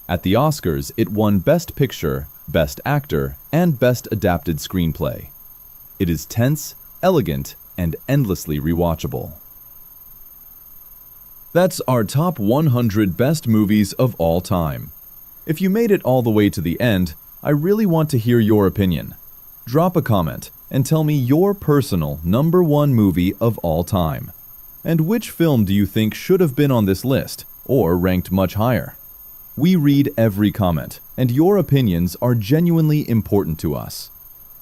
S2: At the Oscars, it won Best Picture, Best Actor, and Best Adapted Screenplay. It is tense, elegant, and endlessly rewatchable. That's our top 100 best movies of all time. If you made it all the way to the end, I really want to hear your opinion. Drop a comment and tell me your personal #1 movie of all time. And which film do you think should have been on this list, or ranked much higher? We read every comment, and your opinions are genuinely important to us.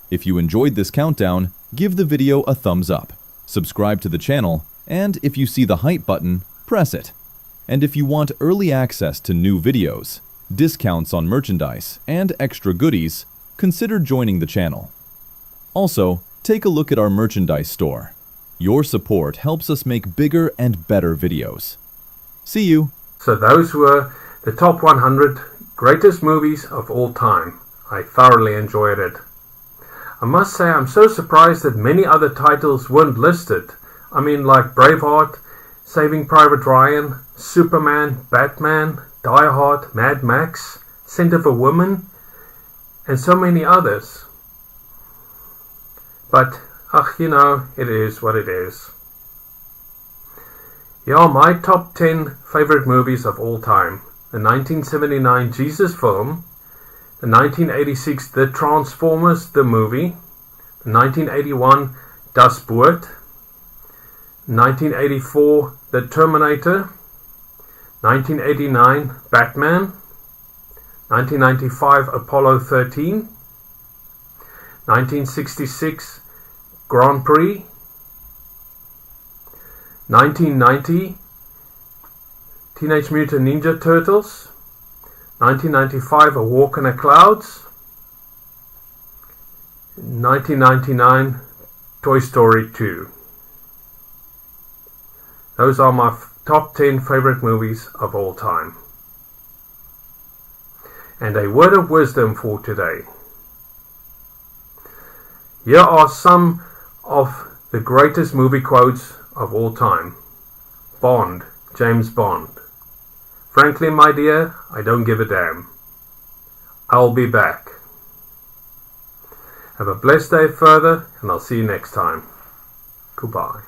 S2: If you enjoyed this countdown, give the video a thumbs up, subscribe to the channel, and if you see the hype button, press it. And if you want early access to new videos, discounts on merchandise, and extra goodies, consider joining the channel. Also, take a look at our merchandise store. Your support helps us make bigger and better videos. See you!
S1: So those were the top 100 greatest movies of all time. I thoroughly enjoyed it. I must say I'm so surprised that many other titles weren't listed. I mean, like Braveheart, Saving Private Ryan, Superman, Batman, Die Hard, Mad Max, Scent of a Woman, and so many others. But, it is what it is. Here are my top 10 favorite movies of all time. The 1979 Jesus film, the 1986 The Transformers the movie, the 1981 Das Boot, 1984 The Terminator, 1989 Batman, 1995 Apollo 13, 1966 Grand Prix, 1990 Teenage Mutant Ninja Turtles, 1995 A Walk in the Clouds, 1999 Toy Story 2. Those are my top 10 favorite movies of all time. And a word of wisdom for today. Here are some of the greatest movie quotes of all time. Bond, James Bond. Frankly, my dear, I don't give a damn. I'll be back. Have a blessed day further, and I'll see you next time. Goodbye.